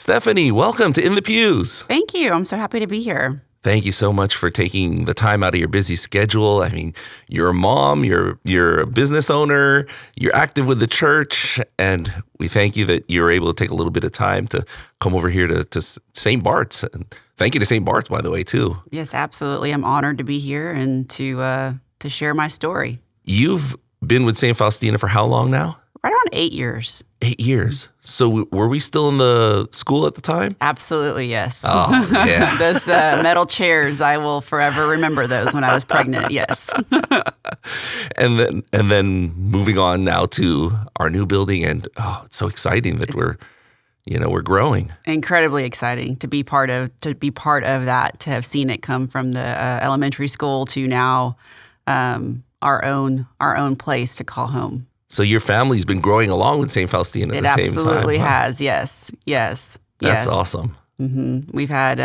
Stephanie, welcome to In The Pews. Thank you. I'm so happy to be here. Thank you so much for taking the time out of your busy schedule. I mean, you're a mom, you're a business owner, you're active with the church, and we thank you that you're able to take a little bit of time to come over here to St. Bart's. And thank you to St. Bart's, by the way, too. Yes, absolutely. I'm honored to be here and to share my story. You've been with St. Faustina for how long now? Right around 8 years. 8 years. So were we still in the school at the time? Absolutely, yes. Oh, yeah. Those metal chairs, I will forever remember those when I was pregnant, yes. And then moving on now to our new building, and it's so exciting that we're growing. Incredibly exciting to be part of that, to have seen it come from the elementary school to now our own place to call home. So your family's been growing along with St. Faustina at the same time. It absolutely has, yes. That's awesome. Mm-hmm. We've had,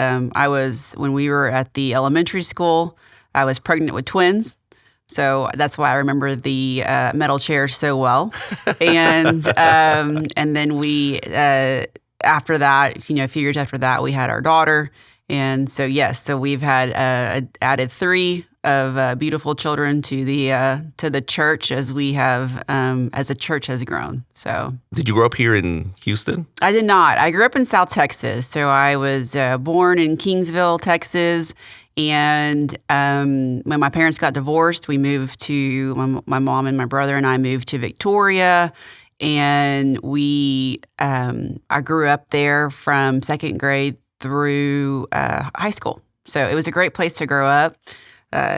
when we were at the elementary school, I was pregnant with twins. So that's why I remember the metal chairs so well. And then we, after that, a few years after that, we had our daughter. And so, yes, so we've had added 3 of beautiful children to the church as we have as the church has grown. So, did you grow up here in Houston? I did not. I grew up in South Texas. So I was born in Kingsville, Texas, and when my parents got divorced, we moved to my mom and my brother and I moved to Victoria, and I grew up there from 2nd grade through high school. So it was a great place to grow up.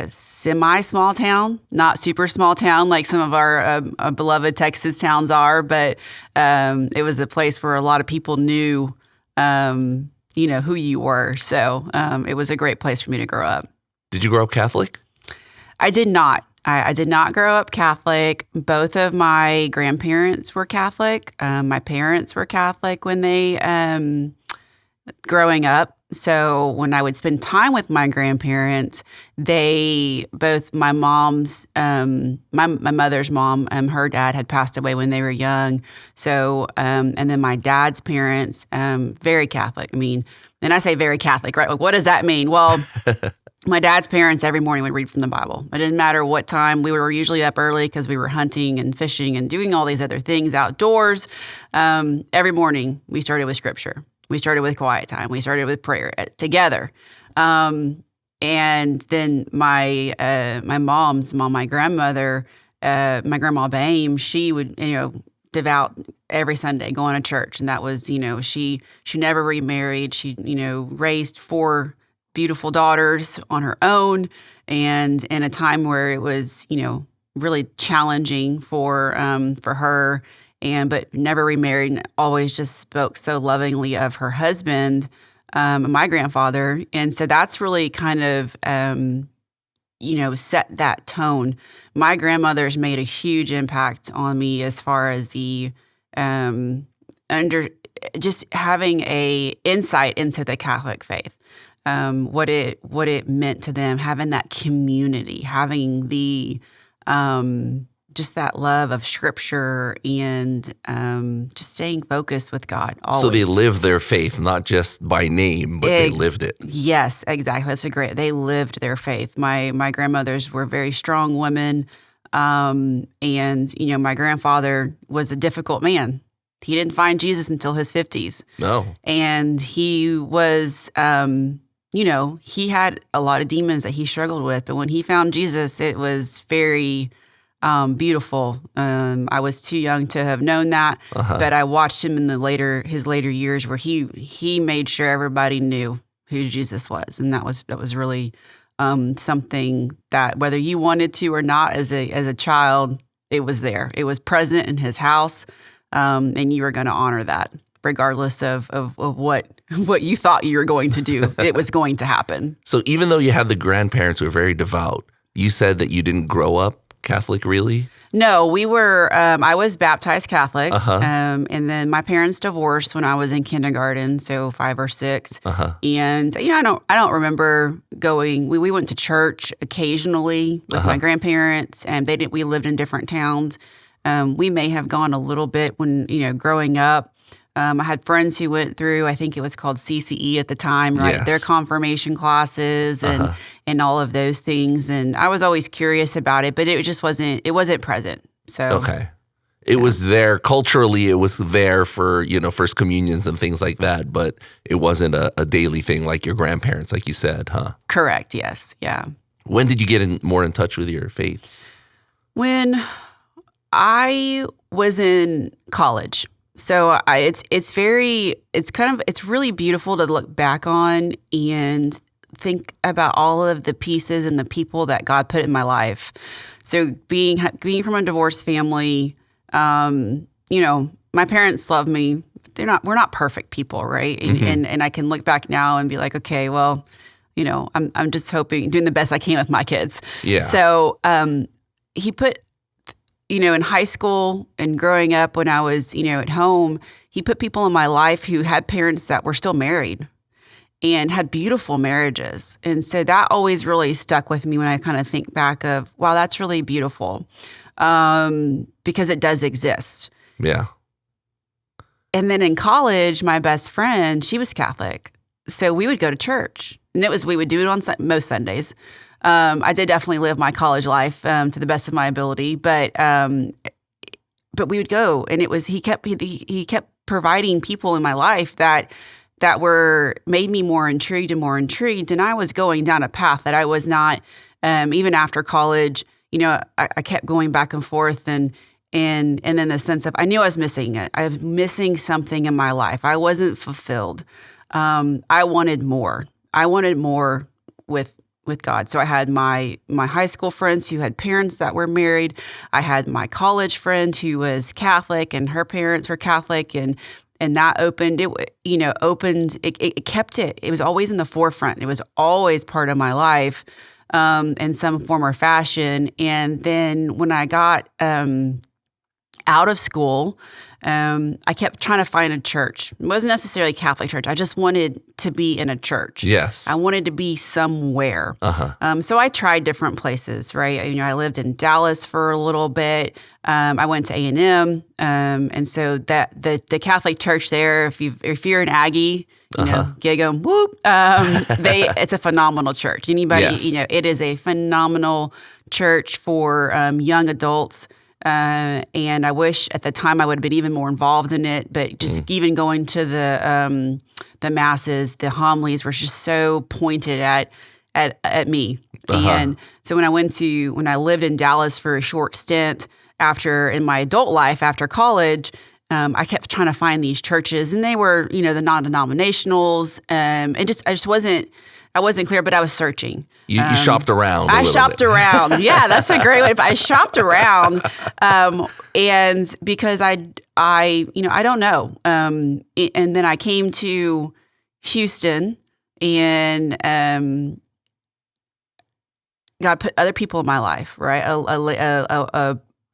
Semi-small town, not super small town like some of our beloved Texas towns are, but it was a place where a lot of people knew, who you were. So it was a great place for me to grow up. Did you grow up Catholic? I did not. I did not grow up Catholic. Both of my grandparents were Catholic. My parents were Catholic when they growing up. So when I would spend time with my grandparents, my mom's, my mother's mom, her dad had passed away when they were young. So, and then my dad's parents, very Catholic. I mean, and I say very Catholic, right? What does that mean? Well, my dad's parents every morning would read from the Bible. It didn't matter what time. We were usually up early because we were hunting and fishing and doing all these other things outdoors. Every morning we started with scripture. We started with quiet time. We started with prayer together. And then my mom's mom, my grandmother, my grandma Bame, she would, devout every Sunday, going to church. And that was, she never remarried. She, raised 4 beautiful daughters on her own. And in a time where it was, really challenging for her, but never remarried, and always just spoke so lovingly of her husband, my grandfather. And so that's really kind of, set that tone. My grandmother's made a huge impact on me as far as the just having a insight into the Catholic faith, what it meant to them, having that community, having the just that love of scripture and just staying focused with God always. So they live their faith, not just by name, but they lived it. Yes, exactly. They lived their faith. My grandmothers were very strong women. And, my grandfather was a difficult man. He didn't find Jesus until his 50s. No. And he was, he had a lot of demons that he struggled with. But when he found Jesus, it was very beautiful. I was too young to have known that, but I watched him in his later years where he made sure everybody knew who Jesus was, and that was really something that whether you wanted to or not as a child, it was there. It was present in his house, and you were going to honor that regardless of what you thought you were going to do. It was going to happen. So even though you had the grandparents who were very devout, you said that you didn't grow up Catholic, really? No, we were, I was baptized Catholic, and then my parents divorced when I was in kindergarten, so 5 or 6. And, I don't remember going, we went to church occasionally with my grandparents, and we lived in different towns. We may have gone a little bit when, growing up, I had friends who went through, I think it was called CCE at the time, right? Yes. Their confirmation classes and all of those things. And I was always curious about it, but it just wasn't present. So Okay. It was there culturally. It was there for, first communions and things like that, but it wasn't a daily thing like your grandparents, like you said, huh? Correct. Yes. Yeah. When did you get more in touch with your faith? When I was in college. So it's really beautiful to look back on and think about all of the pieces and the people that God put in my life. So being from a divorced family, my parents love me. We're not perfect people, right? And I can look back now and be like, okay, well, I'm just doing the best I can with my kids. Yeah. So he put, in high school and growing up when I was, at home, he put people in my life who had parents that were still married and had beautiful marriages. And so that always really stuck with me when I kind of think back of, wow, that's really beautiful. Because it does exist. Yeah. And then in college, my best friend, she was Catholic. So we would go to church. And we would do it on most Sundays. I did definitely live my college life to the best of my ability, but we would go, and he kept providing people in my life that made me more intrigued, and I was going down a path that I was not. Even after college, I kept going back and forth, and then the sense of I knew I was missing it. I was missing something in my life. I wasn't fulfilled. I wanted more. I wanted more with God. So I had my high school friends who had parents that were married. I had my college friend who was Catholic and her parents were Catholic, and that opened it kept it. It was always in the forefront. It was always part of my life in some form or fashion. And then when I got out of school, I kept trying to find a church. It wasn't necessarily a Catholic church. I just wanted to be in a church. Yes. I wanted to be somewhere. So I tried different places, right? I lived in Dallas for a little bit. I went to A&M. And so that the Catholic church there, if you're an Aggie, gig 'em, whoop, it's a phenomenal church. Anybody, Yes. It is a phenomenal church for young adults. And I wish at the time I would have been even more involved in it. But just even going to the masses, the homilies were just so pointed at me. And so when I lived in Dallas for a short stint in my adult life after college, I kept trying to find these churches, and they were the non-denominationals. I wasn't clear, but I was searching. You shopped around. I shopped around. Yeah, that's a great way. But I shopped around, and because I don't know. And then I came to Houston, and God put other people in my life. Right,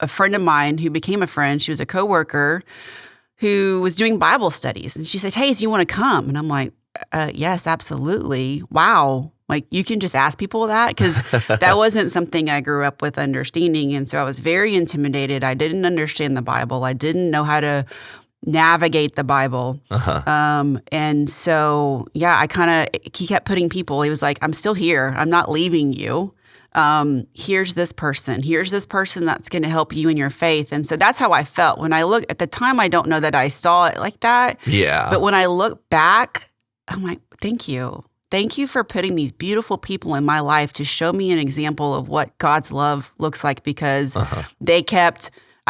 a friend of mine who became a friend. She was a coworker who was doing Bible studies, and she says, "Hey, do you want to come?" And I'm like, yes, absolutely. Wow. Like, you can just ask people that, because that wasn't something I grew up with understanding. And so I was very intimidated. I didn't understand the Bible. I didn't know how to navigate the Bible. And so, yeah, he kept putting people, he was like, I'm still here. I'm not leaving you. Here's this person. Here's this person that's going to help you in your faith. And so that's how I felt. When I look at the time, I don't know that I saw it like that. Yeah. But when I look back, I'm like, thank you. Thank you for putting these beautiful people in my life to show me an example of what God's love looks like, because I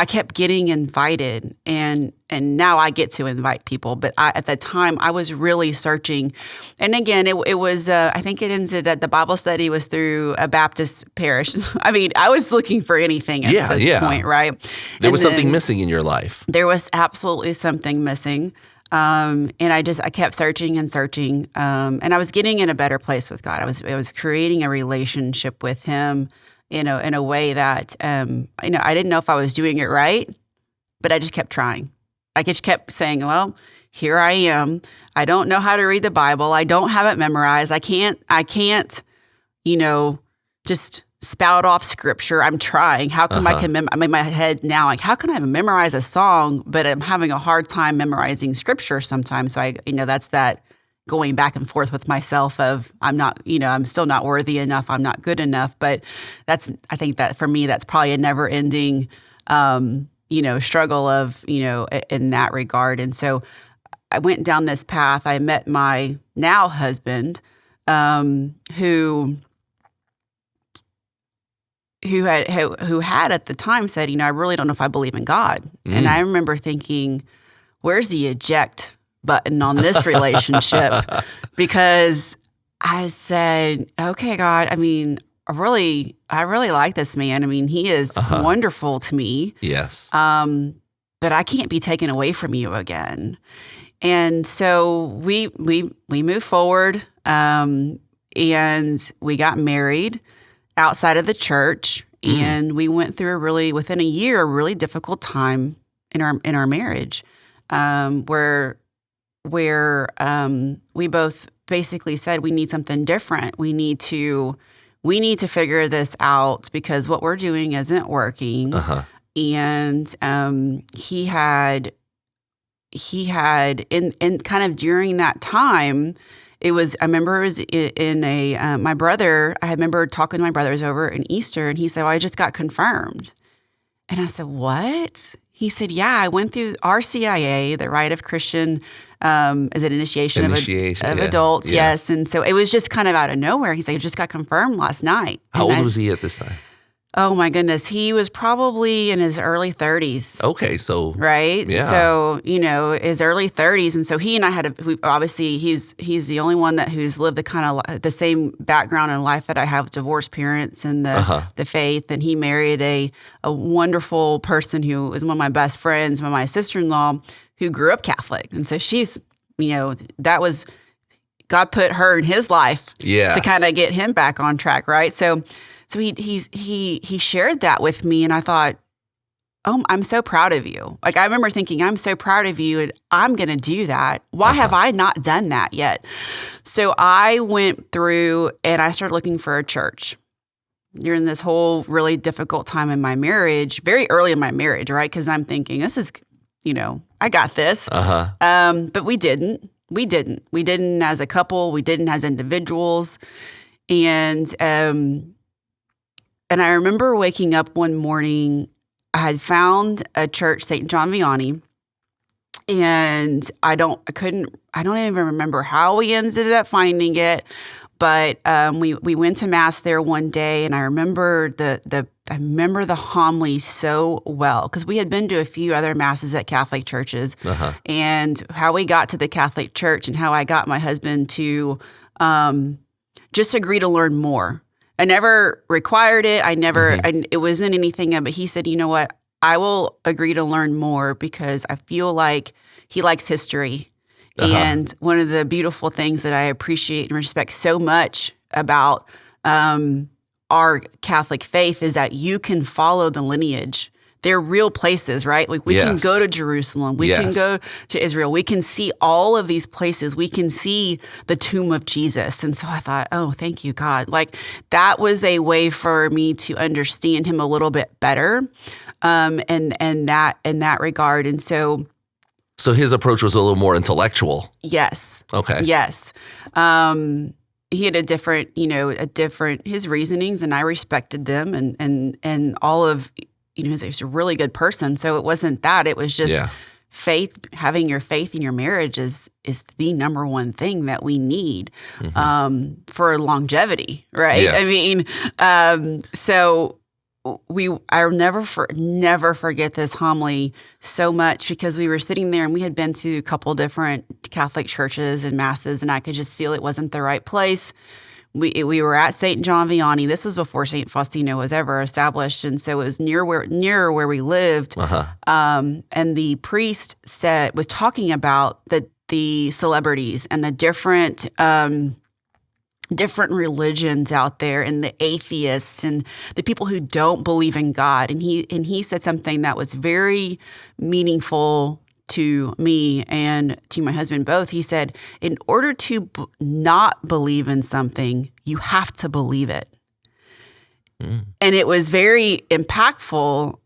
kept getting invited, and now I get to invite people. But at the time, I was really searching. And again, it was, I think it ended at the Bible study was through a Baptist parish. I mean, I was looking for anything at this point, right? There was something missing in your life. There was absolutely something missing. And I kept searching and searching. And I was getting in a better place with God. I was creating a relationship with Him in a way that, I didn't know if I was doing it right, but I just kept trying. I just kept saying, well, here I am. I don't know how to read the Bible. I don't have it memorized. I can't, just spout off scripture. I'm trying. How come I'm in my head now, like, how can I memorize a song, but I'm having a hard time memorizing scripture sometimes. So that's that going back and forth with myself of I'm not, I'm still not worthy enough. I'm not good enough. But I think that for me, that's probably a never ending, struggle of, in that regard. And so I went down this path. I met my now husband, who had at the time said, I really don't know if I believe in God. And I remember thinking, where's the eject button on this relationship? Because I said, okay, God, I really like this man. He is wonderful to me. Yes. But I can't be taken away from you again. And so we moved forward, and we got married outside of the church, and we went through within a year, a really difficult time in our marriage, where we both basically said we need something different. We need to figure this out because what we're doing isn't working. And he had in kind of during that time. I remember it was my brother, I remember talking to my brothers over in Easter, and he said, well, I just got confirmed. And I said, what? He said, yeah, I went through RCIA, the Rite of Christian, as an initiation of adults. Yeah. Yes. And so it was just kind of out of nowhere. He said, I just got confirmed last night. How old was he at this time? Oh my goodness. He was probably in his early 30s. Okay. So. Right. Yeah. So, his early 30s. And so he and I obviously he's the only one who's lived the same background in life that I have, divorced parents and the faith. And he married a wonderful person who was one of my best friends, my sister-in-law, who grew up Catholic. And so she's, that was, God put her in his life to kind of get him back on track. Right. So he shared that with me, and I thought, oh, I'm so proud of you. Like, I remember thinking, I'm so proud of you, and I'm going to do that. Why have I not done that yet? So I went through and I started looking for a church during this whole really difficult time in my marriage, very early in my marriage, right? Because I'm thinking, this is, I got this. But we didn't. We didn't as a couple. We didn't as individuals. And I remember waking up one morning, I had found a church, St. John Vianney, and I don't even remember how we ended up finding it, but we went to Mass there one day, and I remember the homily so well, because we had been to a few other Masses at Catholic churches, and how we got to the Catholic Church and how I got my husband to just agree to learn more. I never required it. It wasn't anything, but he said, you know what? I will agree to learn more because I feel like he likes history. And one of the beautiful things that I appreciate and respect so much about our Catholic faith is that you can follow the lineage. They're real places, right? Like we can go to Jerusalem. We can go to Israel. We can see all of these places. We can see the tomb of Jesus. And so I thought, oh, thank you, God. Like that was a way for me to understand him a little bit better in that regard. And so his approach was a little more intellectual. Yes. Okay. Yes. He had a different, his reasonings, and I respected them, and all of, he's a really good person. So it wasn't that. It was just faith. Having your faith in your marriage is the number one thing that we need for longevity, right? Yes. So I'll never forget this homily so much, because we were sitting there and we had been to a couple different Catholic churches and Masses, and I could just feel it wasn't the right place. We were at St. John Vianney. This was before St. Faustina was ever established, and so it was near where we lived. And the priest was talking about the celebrities and the different religions out there, and the atheists and the people who don't believe in God. And he said something that was very meaningful to me and to my husband both. He said, in order to not believe in something, you have to believe it. And it was very impactful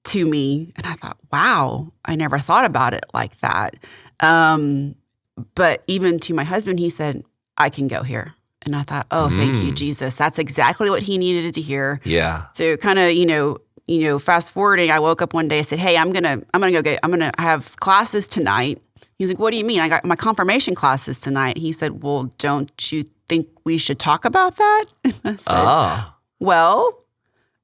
to me. And I thought, wow, I never thought about it like that. But even to my husband, he said, I can go here. And I thought, oh, thank you, Jesus. That's exactly what he needed to hear. Yeah. So kind of, fast forwarding, I woke up one day, I said, hey, I'm gonna have classes tonight. He's like, what do you mean? I got my confirmation classes tonight. He said, well, don't you think we should talk about that? I said, well,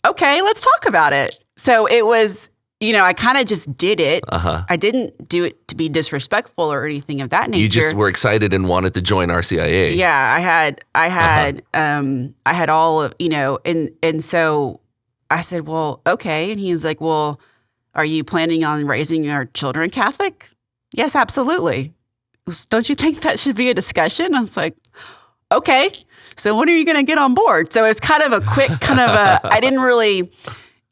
okay, let's talk about it. So it was, I kind of just did it. I didn't do it to be disrespectful or anything of that nature. You just were excited and wanted to join RCIA. Yeah, I had all of, and so I said, well, okay. And he's like, well, are you planning on raising our children Catholic? Yes, absolutely. Don't you think that should be a discussion? I was like, okay. So when are you going to get on board? So it's kind of a quick I didn't really,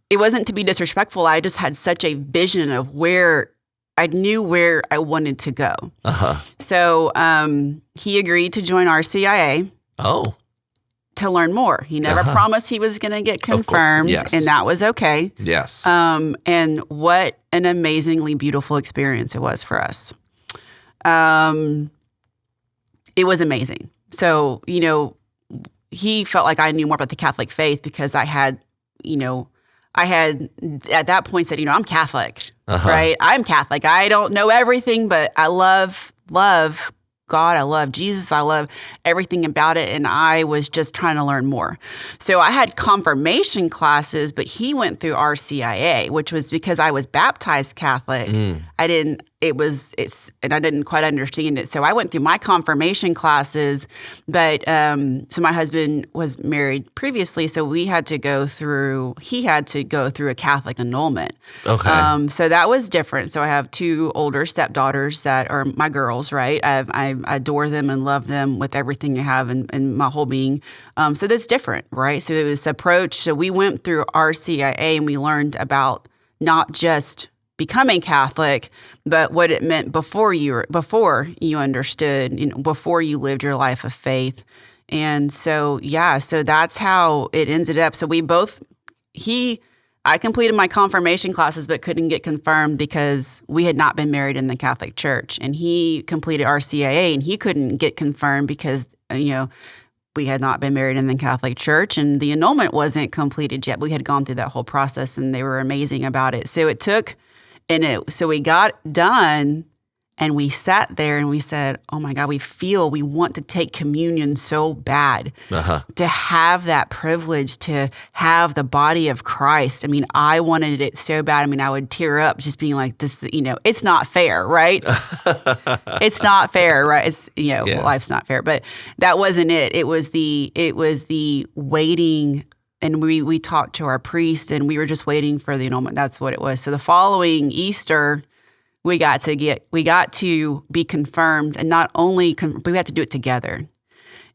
it wasn't to be disrespectful. I just had such a vision of where I knew where I wanted to go. So he agreed to join RCIA. Oh. To learn more. He never promised he was going to get confirmed, and that was okay. Yes. And what an amazingly beautiful experience it was for us. It was amazing. So, he felt like I knew more about the Catholic faith because I had at that point said, I'm Catholic, right? I'm Catholic. I don't know everything, but I love God. I love Jesus. I love everything about it. And I was just trying to learn more. So I had confirmation classes, but he went through RCIA, which was because I was baptized Catholic. I didn't quite understand it. So I went through my confirmation classes, but so my husband was married previously, so he had to go through a Catholic annulment. Okay. So that was different. So I have two older stepdaughters that are my girls, right? I adore them and love them with everything I have and my whole being. So that's different, right? So it was approach. So we went through RCIA and we learned about not just becoming Catholic, but what it meant before you understood, before you lived your life of faith. And so, so that's how it ended up. So I completed my confirmation classes, but couldn't get confirmed because we had not been married in the Catholic Church. And he completed RCIA and he couldn't get confirmed because, we had not been married in the Catholic Church and the annulment wasn't completed yet. We had gone through that whole process and they were amazing about it. So so we got done and we sat there and we said, oh my God, we want to take communion so bad to have that privilege to have the body of Christ. I mean, I wanted it so bad. I mean, I would tear up just being like, this, it's not fair, right? It's not fair, right? It's, life's not fair, but that wasn't it. It was the waiting. And we talked to our priest and we were just waiting for the annulment. That's what it was. So the following Easter, we got to be confirmed, and not only, but we had to do it together.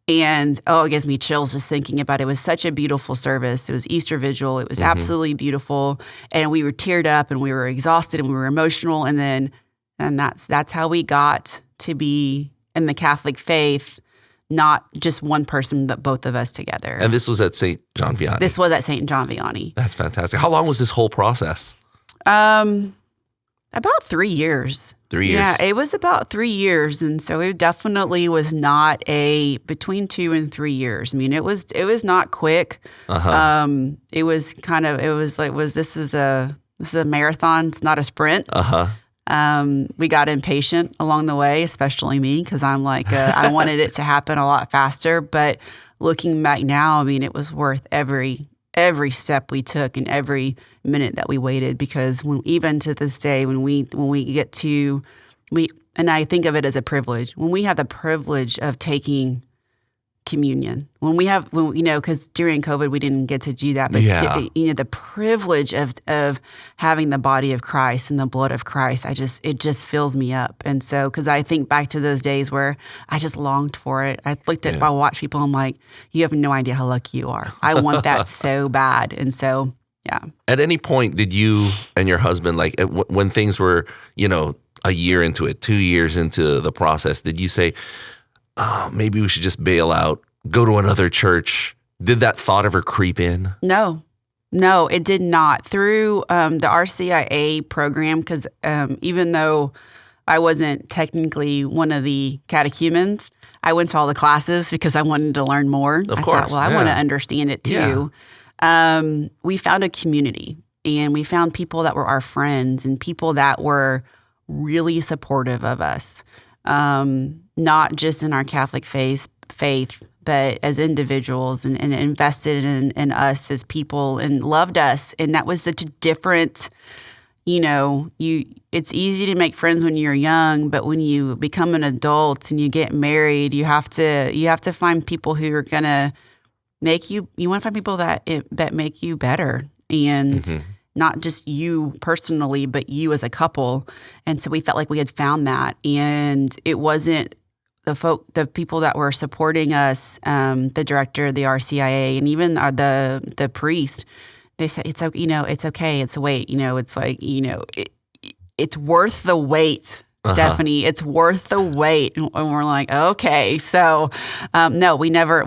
And it gives me chills just thinking about it. It was such a beautiful service. It was Easter Vigil. It was absolutely beautiful. And we were teared up and we were exhausted and we were emotional. And that's how we got to be in the Catholic faith, not just one person, but both of us together. And this was at St. John Vianney? This was at St. John Vianney. That's fantastic. How long was this whole process? About 3 years. 3 years. Yeah, it was about 3 years. And so it definitely was not between 2 and 3 years. I mean, it was not quick. It was this is a marathon. It's not a sprint. We got impatient along the way, especially me, because I'm like, I wanted it to happen a lot faster. But looking back now, I mean, it was worth every step we took and every minute that we waited, because even to this day, when we get to, and I think of it as a privilege, when we have the privilege of taking communion, because during COVID we didn't get to do that, but the privilege of having the body of Christ and the blood of Christ, it just fills me up. And so, because I think back to those days where I just longed for it. I watch people, I'm like, you have no idea how lucky you are. I want that so bad. And so, yeah. At any point, did you and your husband, like when things were, a year into it, 2 years into the process, did you say, maybe we should just bail out, go to another church, Did that thought ever creep in? No, it did not. Through the RCIA program, because even though I wasn't technically one of the catechumens, I went to all the classes because I wanted to learn more. Of course. Thought, well, I want to understand it too. We found a community, and we found people that were our friends and people that were really supportive of us, not just in our Catholic faith, but as individuals, and invested in us as people and loved us. And that was such a different, it's easy to make friends when you're young, but when you become an adult and you get married, you have to find people who are going to make you want to find people that make you better. And not just you personally, but you as a couple. And so we felt like we had found that. And it wasn't the people that were supporting us, the director of the RCIA, and even the priest. They said, it's okay. It's a wait. It's like, it's worth the wait, Stephanie. It's worth the wait. And we're like, okay. So, no, we never,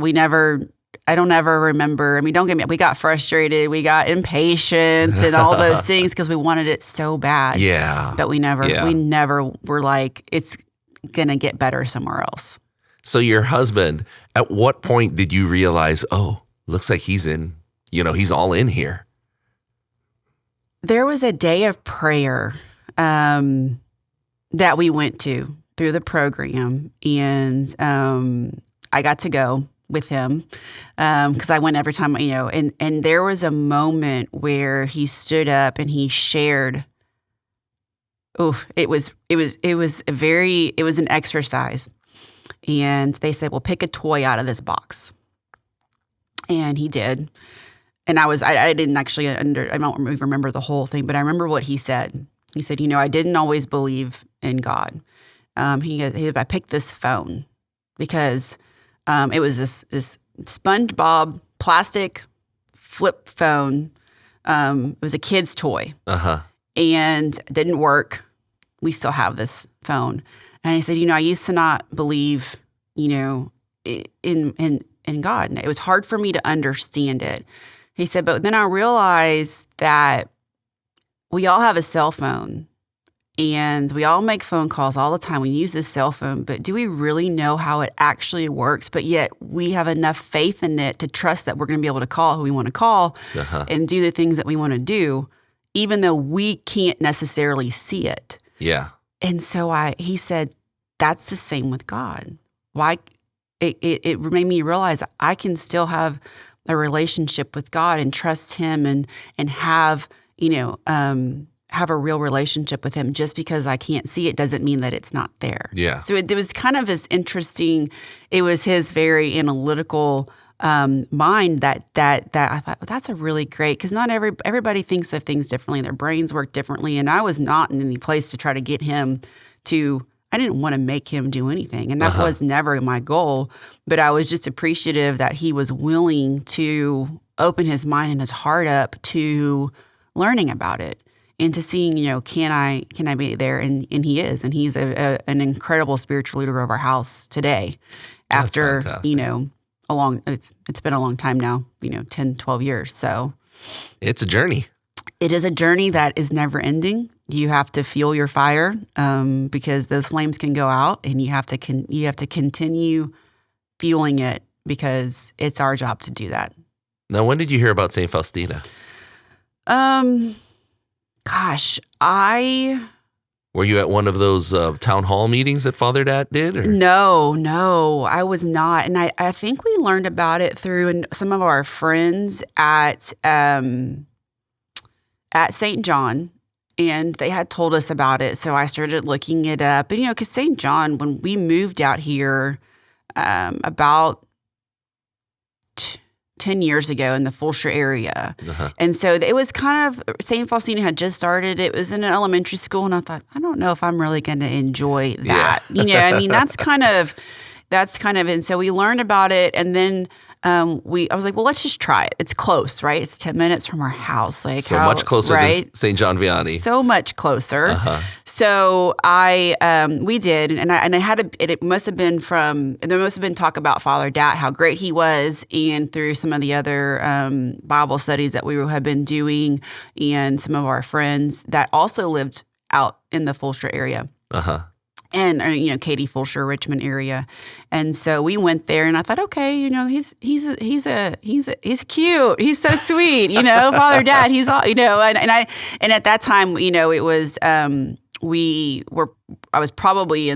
I don't ever remember. I mean, don't get me, we got frustrated. We got impatient and all those things because we wanted it so bad. Yeah. But we never were like, it's going to get better somewhere else. So your husband, at what point did you realize, oh, looks like he's in, he's all in here? There was a day of prayer that we went to through the program, and I got to go with him because I went every time, and there was a moment where he stood up and he shared. Oh, it was an exercise, and they said, well, pick a toy out of this box. And he did. And I didn't actually I don't remember the whole thing, but I remember what he said. He said, I didn't always believe in God. I picked this phone because it was this SpongeBob plastic flip phone. It was a kid's toy. And it didn't work. We still have this phone. And he said, I used to not believe, in God. And it was hard for me to understand it. He said, but then I realized that we all have a cell phone and we all make phone calls all the time. We use this cell phone, but do we really know how it actually works? But yet we have enough faith in it to trust that we're going to be able to call who we want to call and do the things that we want to do, even though we can't necessarily see it. Yeah. And so he said, that's the same with God. Why? It made me realize I can still have a relationship with God and trust Him and have, have a real relationship with Him. Just because I can't see it doesn't mean that it's not there. Yeah. So it was kind of this interesting, it was his very analytical mind that I thought, well, that's a really great, because not everybody thinks of things differently. Their brains work differently. And I was not in any place to try to get him I didn't want to make him do anything. And that was never my goal. But I was just appreciative that he was willing to open his mind and his heart up to learning about it and to seeing, can I be there? And he is. And he's an incredible spiritual leader of our house today. After, it's been a long time now, 10, 12 years. So it's a journey. It is a journey that is never ending. You have to fuel your fire because those flames can go out, and you have to continue fueling it because it's our job to do that. Now, when did you hear about St. Faustina? Were you at one of those town hall meetings that Father Dad did? Or? No, I was not. And I think we learned about it through some of our friends at St. John, and they had told us about it. So I started looking it up. And, because St. John, when we moved out here about 10 years ago in the Fulshire area. And so it was kind of, St. Faustina had just started. It was in an elementary school. And I thought, I don't know if I'm really going to enjoy that. Yeah. That's kind of, and so we learned about it. And then I was like, well, let's just try it. It's close, right? It's 10 minutes from our house. Much closer than St. John Vianney. So much closer. So we did, and I had it must have been there must have been talk about Father Dat, how great he was, and through some of the other Bible studies that we had been doing, and some of our friends that also lived out in the Fulshear area. And Katy, Fulshear, Richmond area, and so we went there, and I thought, okay, he's cute, he's so sweet, Father Dat, he's all, and at that time, it was I was probably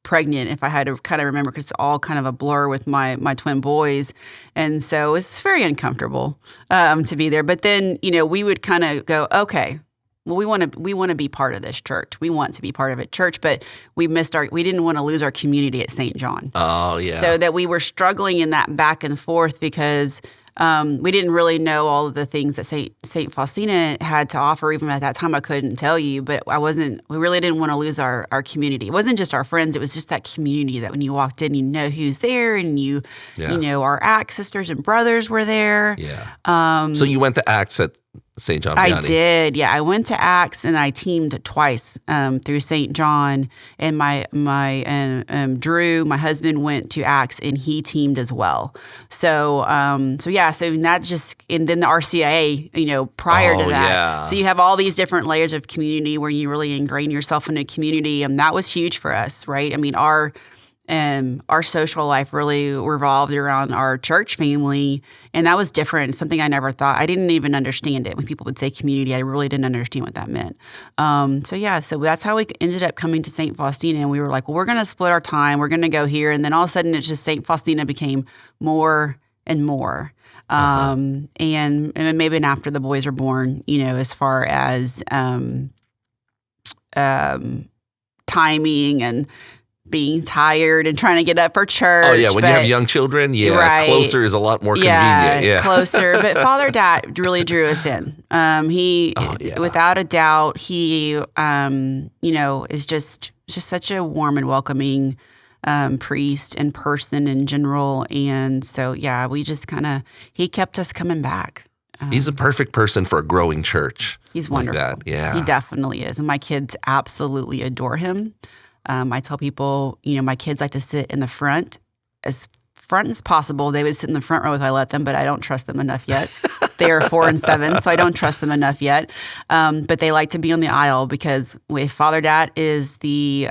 pregnant, if I had to kind of remember, because it's all kind of a blur with my twin boys, and so it's very uncomfortable to be there. But then we would kind of go, okay. Well, we want to be part of this church. We want to be part of a church, but we didn't want to lose our community at St. John. Oh, yeah. So that we were struggling in that back and forth because we didn't really know all of the things that St. Faustina had to offer. Even at that time, I couldn't tell you, but we really didn't want to lose our community. It wasn't just our friends. It was just that community that when you walked in, you know who's there, and our Acts sisters and brothers were there. Yeah. So you went to Acts at St. John Vianney. I did, yeah. I went to Acts, and I teamed twice through St. John. And my Drew, my husband, went to Acts, and he teamed as well. So that just, and then the RCIA, prior to that. Yeah. So you have all these different layers of community where you really ingrain yourself in a community, and that was huge for us, right? I mean, our social life really revolved around our church family, and that was different. It's something I never thought. I didn't even understand it. When people would say community, I really didn't understand what that meant. So that's how we ended up coming to St. Faustina, and we were like, well, we're going to split our time. We're going to go here, and then all of a sudden, it's just St. Faustina became more and more. And maybe after the boys were born, as far as timing and being tired and trying to get up for church. Oh, yeah. When you have young children, right. Closer is a lot more convenient. Yeah, closer. But Father Dat really drew us in. Without a doubt, he, is just such a warm and welcoming priest and person in general. And so, we just he kept us coming back. He's a perfect person for a growing church. He's wonderful. Like that. Yeah. He definitely is. And my kids absolutely adore him. I tell people, my kids like to sit in the front as possible. They would sit in the front row if I let them, but I don't trust them enough yet. They are 4 and 7, so I don't trust them enough yet. But they like to be on the aisle because if Father Dat is the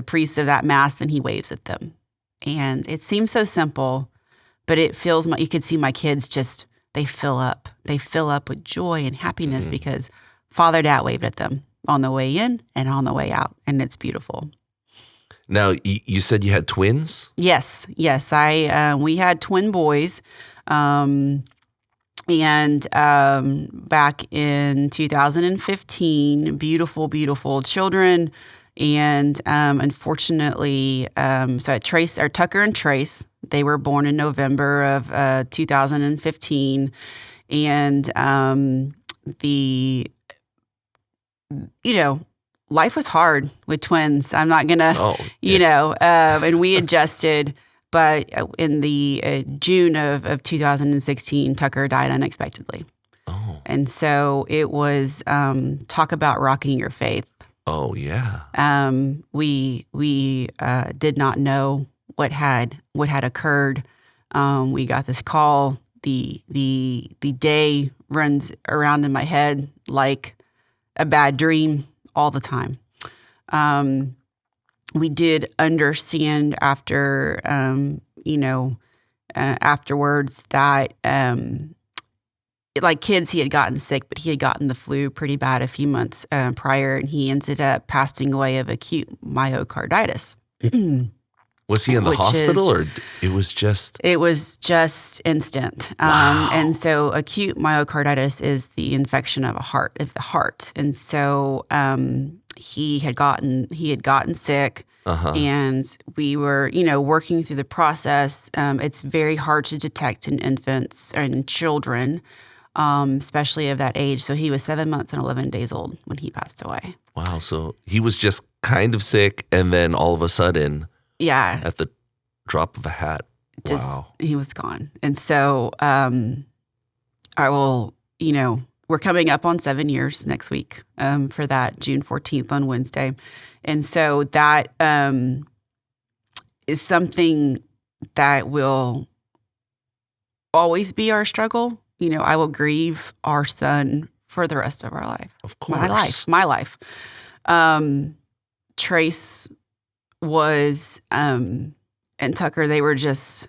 priest of that mass, then he waves at them. And it seems so simple, but it feels you could see my kids they fill up. They fill up with joy and happiness because Father Dat waved at them on the way in and on the way out, and it's beautiful. Now, you said you had twins? Yes. We had twin boys, and back in 2015, beautiful children, and unfortunately, so at Trace, or Tucker and Trace, they were born in November of 2015, and life was hard with twins. I'm not gonna, and we adjusted. But in the June of 2016, Tucker died unexpectedly. Oh, and so it was talk about rocking your faith. Oh yeah. We did not know what had occurred. We got this call. The day runs around in my head like a bad dream all the time. We did understand after, afterwards that, like kids, he had gotten sick, but he had gotten the flu pretty bad a few months prior, and he ended up passing away of acute myocarditis. Was he in the hospital, or it was just? It was just instant. Wow. And so acute myocarditis is the infection of the heart. And so he had gotten sick, and we were, working through the process. It's very hard to detect in infants and children, especially of that age. So he was 7 months and 11 days old when he passed away. Wow. So he was just kind of sick, and then all of a sudden, at the drop of a hat, he was gone. And so I will, we're coming up on 7 years next week for that, June 14th on Wednesday. And so that is something that will always be our struggle. You know, I will grieve our son for the rest of our life. Of course. My life. Trace was, and Tucker, they were just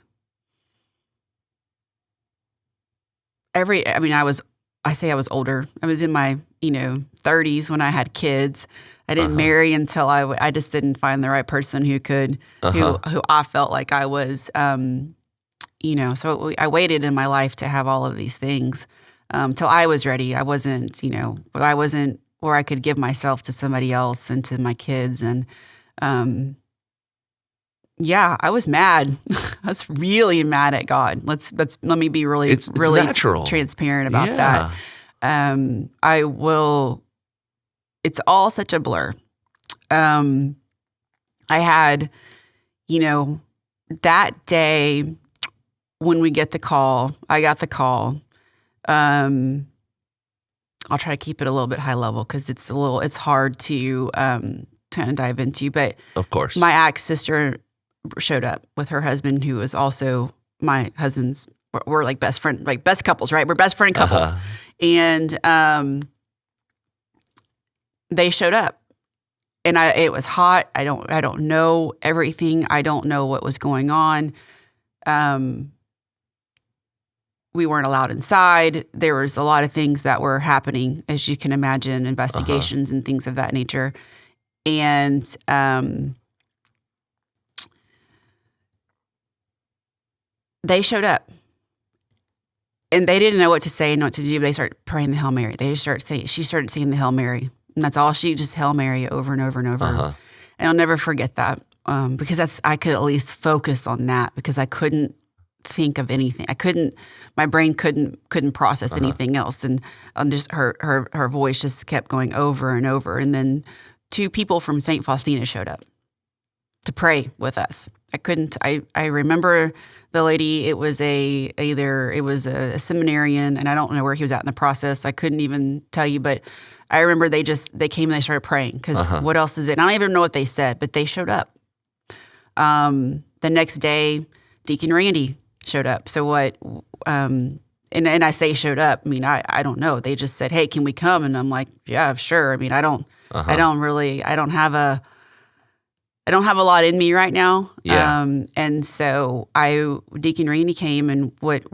I was older. I was in my, 30s when I had kids. I didn't marry until I just didn't find the right person who could, who I felt like I was, so I waited in my life to have all of these things till I was ready. I wasn't where I could give myself to somebody else and to my kids. And I was mad. I was really mad at God. Let me be really, it's really natural. Transparent about that. It's all such a blur. I had, that day when we get the call, I got the call. I'll try to keep it a little bit high level because it's hard to kind of dive into. But of course, my ex sister showed up with her husband, who was also my husband's. We're like best friend, like best couples, right? We're best friend couples, and they showed up, and it was hot. I don't know everything. I don't know what was going on. We weren't allowed inside. There was a lot of things that were happening, as you can imagine, investigations and things of that nature. And they showed up. And they didn't know what to say and what to do. They started praying the Hail Mary. She started saying the Hail Mary. And that's all just Hail Mary over and over and over. And I'll never forget that because I could at least focus on that because I couldn't think of anything. My brain couldn't process anything else. And just her voice just kept going over and over. And then 2 people from St. Faustina showed up to pray with us. I remember the lady, it was a seminarian, and I don't know where he was at in the process. I couldn't even tell you, but I remember they came and they started praying because what else is it? And I don't even know what they said, but they showed up. The next day, Deacon Randy showed up. So what, and I say showed up, I mean, I don't know. They just said, hey, can we come? And I'm like, yeah, sure. I mean, I don't have a lot in me right now. Yeah. And so Deacon Randy came, and what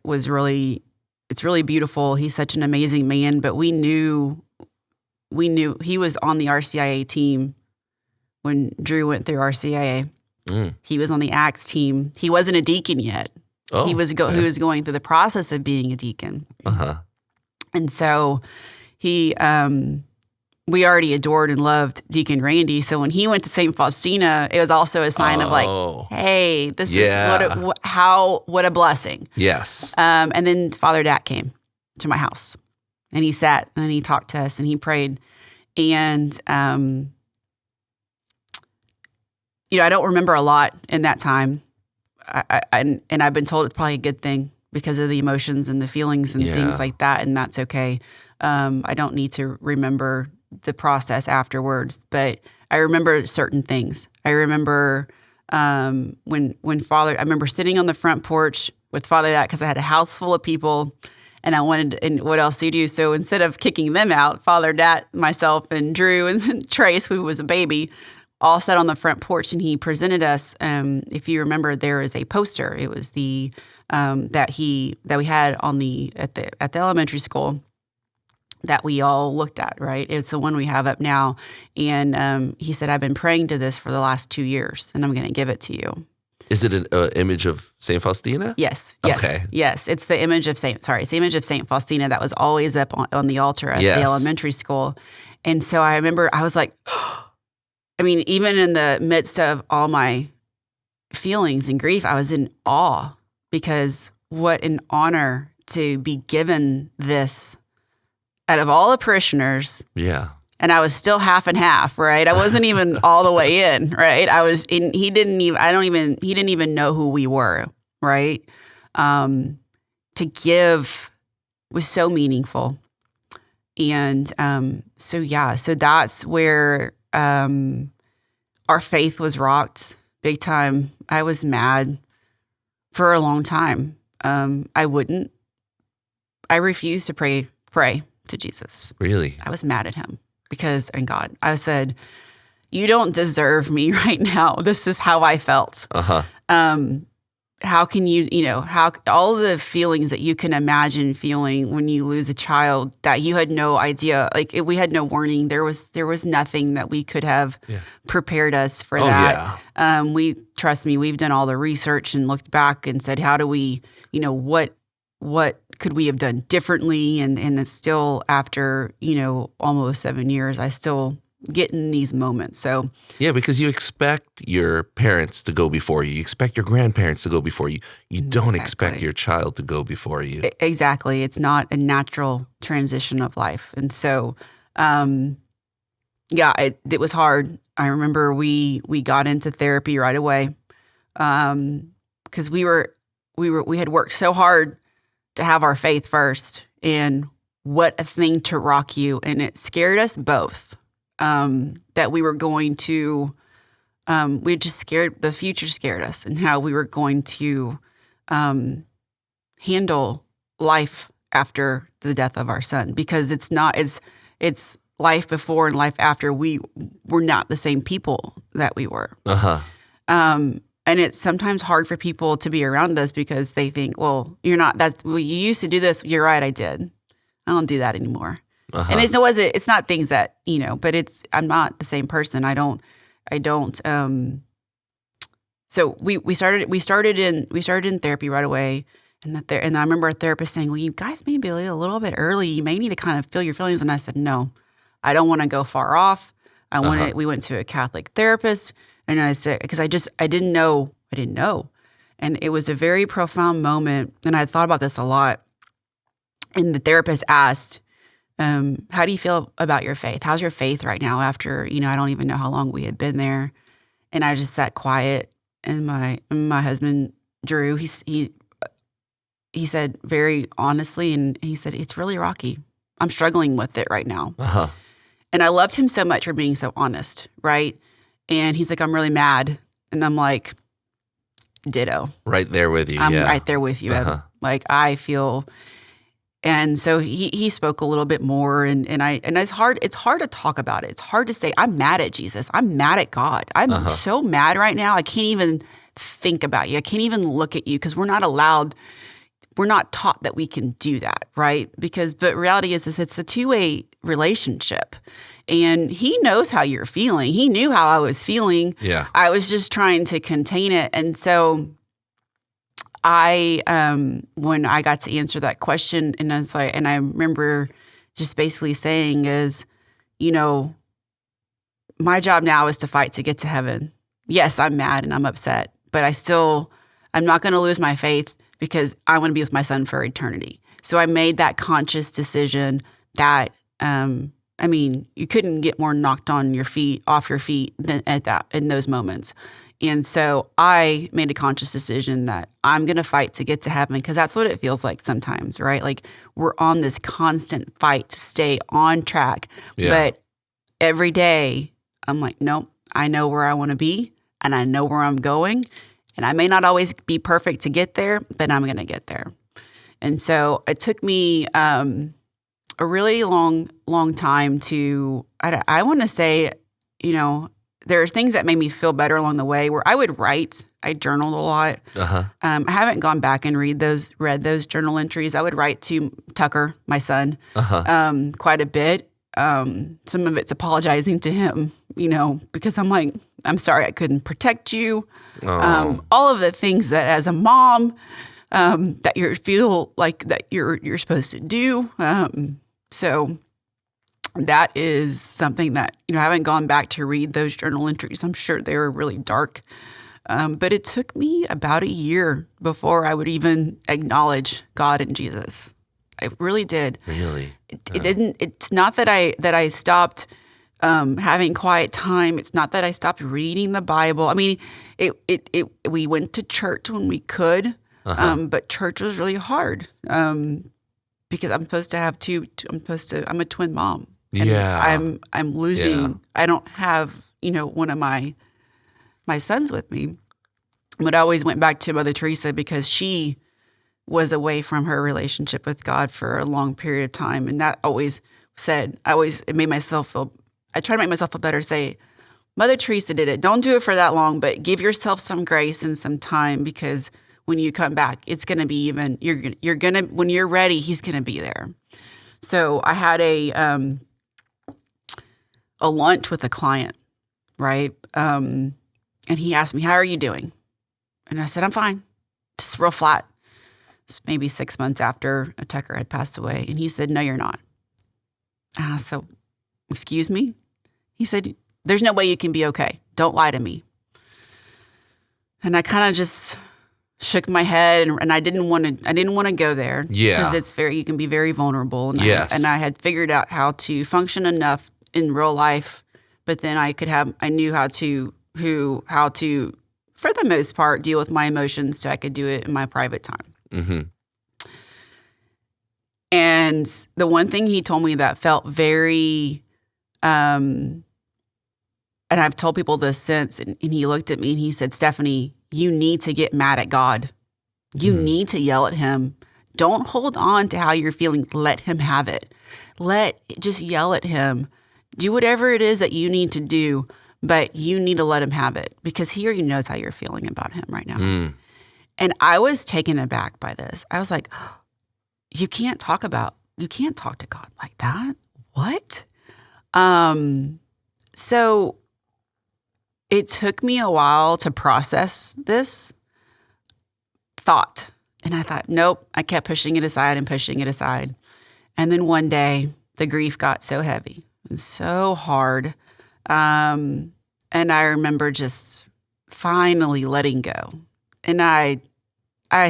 was really, it's really beautiful. He's such an amazing man, but we knew he was on the RCIA team when Drew went through RCIA. He was on the Acts team. He wasn't a deacon yet. He was going through the process of being a deacon. And so we already adored and loved Deacon Randy. So when he went to St. Faustina, it was also a sign of like, hey, this is what a blessing. Yes. And then Father Dat came to my house, and he sat and he talked to us and he prayed. And, I don't remember a lot in that time. And I've been told it's probably a good thing because of the emotions and the feelings and things like that. And that's okay. I don't need to remember the process afterwards, but I remember certain things. I remember I remember sitting on the front porch with Father Dat because I had a house full of people, and and what else do you do? So instead of kicking them out, Father Dat, myself, and Drew, and Trace, who was a baby, all sat on the front porch, and he presented us. If you remember, there is a poster. It was the that we had at the elementary school that we all looked at, right? It's the one we have up now. And he said, I've been praying to this for the last 2 years, and I'm going to give it to you. Is it an image of St. Faustina? Yes. Okay. Yes. It's the image of St. Faustina that was always up on the altar at the elementary school. And so I remember I was like, even in the midst of all my feelings and grief, I was in awe because what an honor to be given this out of all the parishioners. Yeah. And I was still half and half, right? I wasn't even all the way in, right? He didn't even know who we were, right? To give was so meaningful. And so that's where our faith was rocked big time. I was mad for a long time. I refused to pray to Jesus. Really? I was mad at him and God. I said, you don't deserve me right now. This is how I felt. How can how all the feelings that you can imagine feeling when you lose a child that you had no idea, we had no warning. There was nothing that we could have prepared us for that. Yeah. Trust me, we've done all the research and looked back and said, how do we, what could we have done differently? And it's still after, almost 7 years, I still get in these moments. So yeah, because you expect your parents to go before you. You expect your grandparents to go before you. You don't expect your child to go before you. Exactly. It's not a natural transition of life. And so, it was hard. I remember we got into therapy right away because we had worked so hard to have our faith first, and what a thing to rock you. And it scared us both. That we were going to, the future scared us, and how we were going to handle life after the death of our son, because it's life before and life after. We were not the same people that we were. And it's sometimes hard for people to be around us because they think, well, you're not, you used to do this. You're right. I did. I don't do that anymore. And it's not things that, but I'm not the same person. I don't, so we started in therapy right away. And I remember a therapist saying, well, you guys may be a little bit early. You may need to kind of feel your feelings. And I said, no, I don't want to go far off. We went to a Catholic therapist, and I said, because I didn't know. And it was a very profound moment. And I thought about this a lot. And the therapist asked, how do you feel about your faith? How's your faith right now after, I don't even know how long we had been there. And I just sat quiet. And my husband, Drew, he said very honestly, and he said, it's really rocky. I'm struggling with it right now. And I loved him so much for being so honest, right? And he's like, I'm really mad. And I'm like, ditto. Right there with you. I'm right there with you. I feel... And so he spoke a little bit more, and it's hard to talk about it. It's hard to say, I'm mad at Jesus. I'm mad at God. I'm so mad right now. I can't even think about you. I can't even look at you, because we're not taught that we can do that, right? But reality is it's a two-way relationship. And he knows how you're feeling. He knew how I was feeling. Yeah. I was just trying to contain it. And so when I got to answer that question, and I remember just basically saying is, my job now is to fight to get to heaven. Yes, I'm mad and I'm upset, but I'm not going to lose my faith, because I want to be with my son for eternity. So I made that conscious decision that, you couldn't get more knocked off your feet than in those moments. And so I made a conscious decision that I'm going to fight to get to heaven, because that's what it feels like sometimes, right? Like we're on this constant fight to stay on track. Yeah. But every day I'm like, nope, I know where I want to be, and I know where I'm going. And I may not always be perfect to get there, but I'm going to get there. And so it took me a really long time to, I want to say, there's things that made me feel better along the way, where I would write. I journaled a lot. I haven't gone back and read those journal entries. I would write to Tucker, my son, quite a bit. Some of it's apologizing to him, because I'm like, I'm sorry I couldn't protect you. All of the things that as a mom that you feel like that you're supposed to do. So that is something that, I haven't gone back to read those journal entries. I'm sure they were really dark. But it took me about a year before I would even acknowledge God and Jesus. I really did. Really? It didn't. It's not that I stopped having quiet time. It's not that I stopped reading the Bible. I mean, we went to church when we could, but church was really hard because I'm supposed to have I'm a twin mom. And Yeah. I'm losing, Yeah. I don't have, one of my sons with me. But I always went back to Mother Teresa because she was away from her relationship with God for a long period of time. And that always it made myself feel, I try to make myself feel better, say, Mother Teresa did it. Don't do it for that long, but give yourself some grace and some time, because when you come back, it's going to be even, you're going to, when you're ready, he's going to be there. So I had a lunch with a client, right? And he asked me, how are you doing? And I said, I'm fine. Just real flat. It's maybe 6 months after Tucker had passed away. And he said, no, you're not. And I said, excuse me? He said, there's no way you can be okay. Don't lie to me. And I kind of just shook my head, and I didn't want to go there. Yeah. Because you can be very vulnerable. And Yes. I had figured out how to function enough in real life, but then I knew how to, for the most part, deal with my emotions so I could do it in my private time. Mm-hmm. And the one thing he told me that felt very, and I've told people this since, and he looked at me and he said, Stephanie, you need to get mad at God. You need to yell at him. Don't hold on to how you're feeling. Let him have it. Just yell at him. Do whatever it is that you need to do, but you need to let him have it, because he already knows how you're feeling about him right now. And I was taken aback by this. I was like, you can't talk to God like that. What? So it took me a while to process this thought. And I thought, nope, I kept pushing it aside. And then one day the grief got so heavy and so hard. And I remember just finally letting go. And I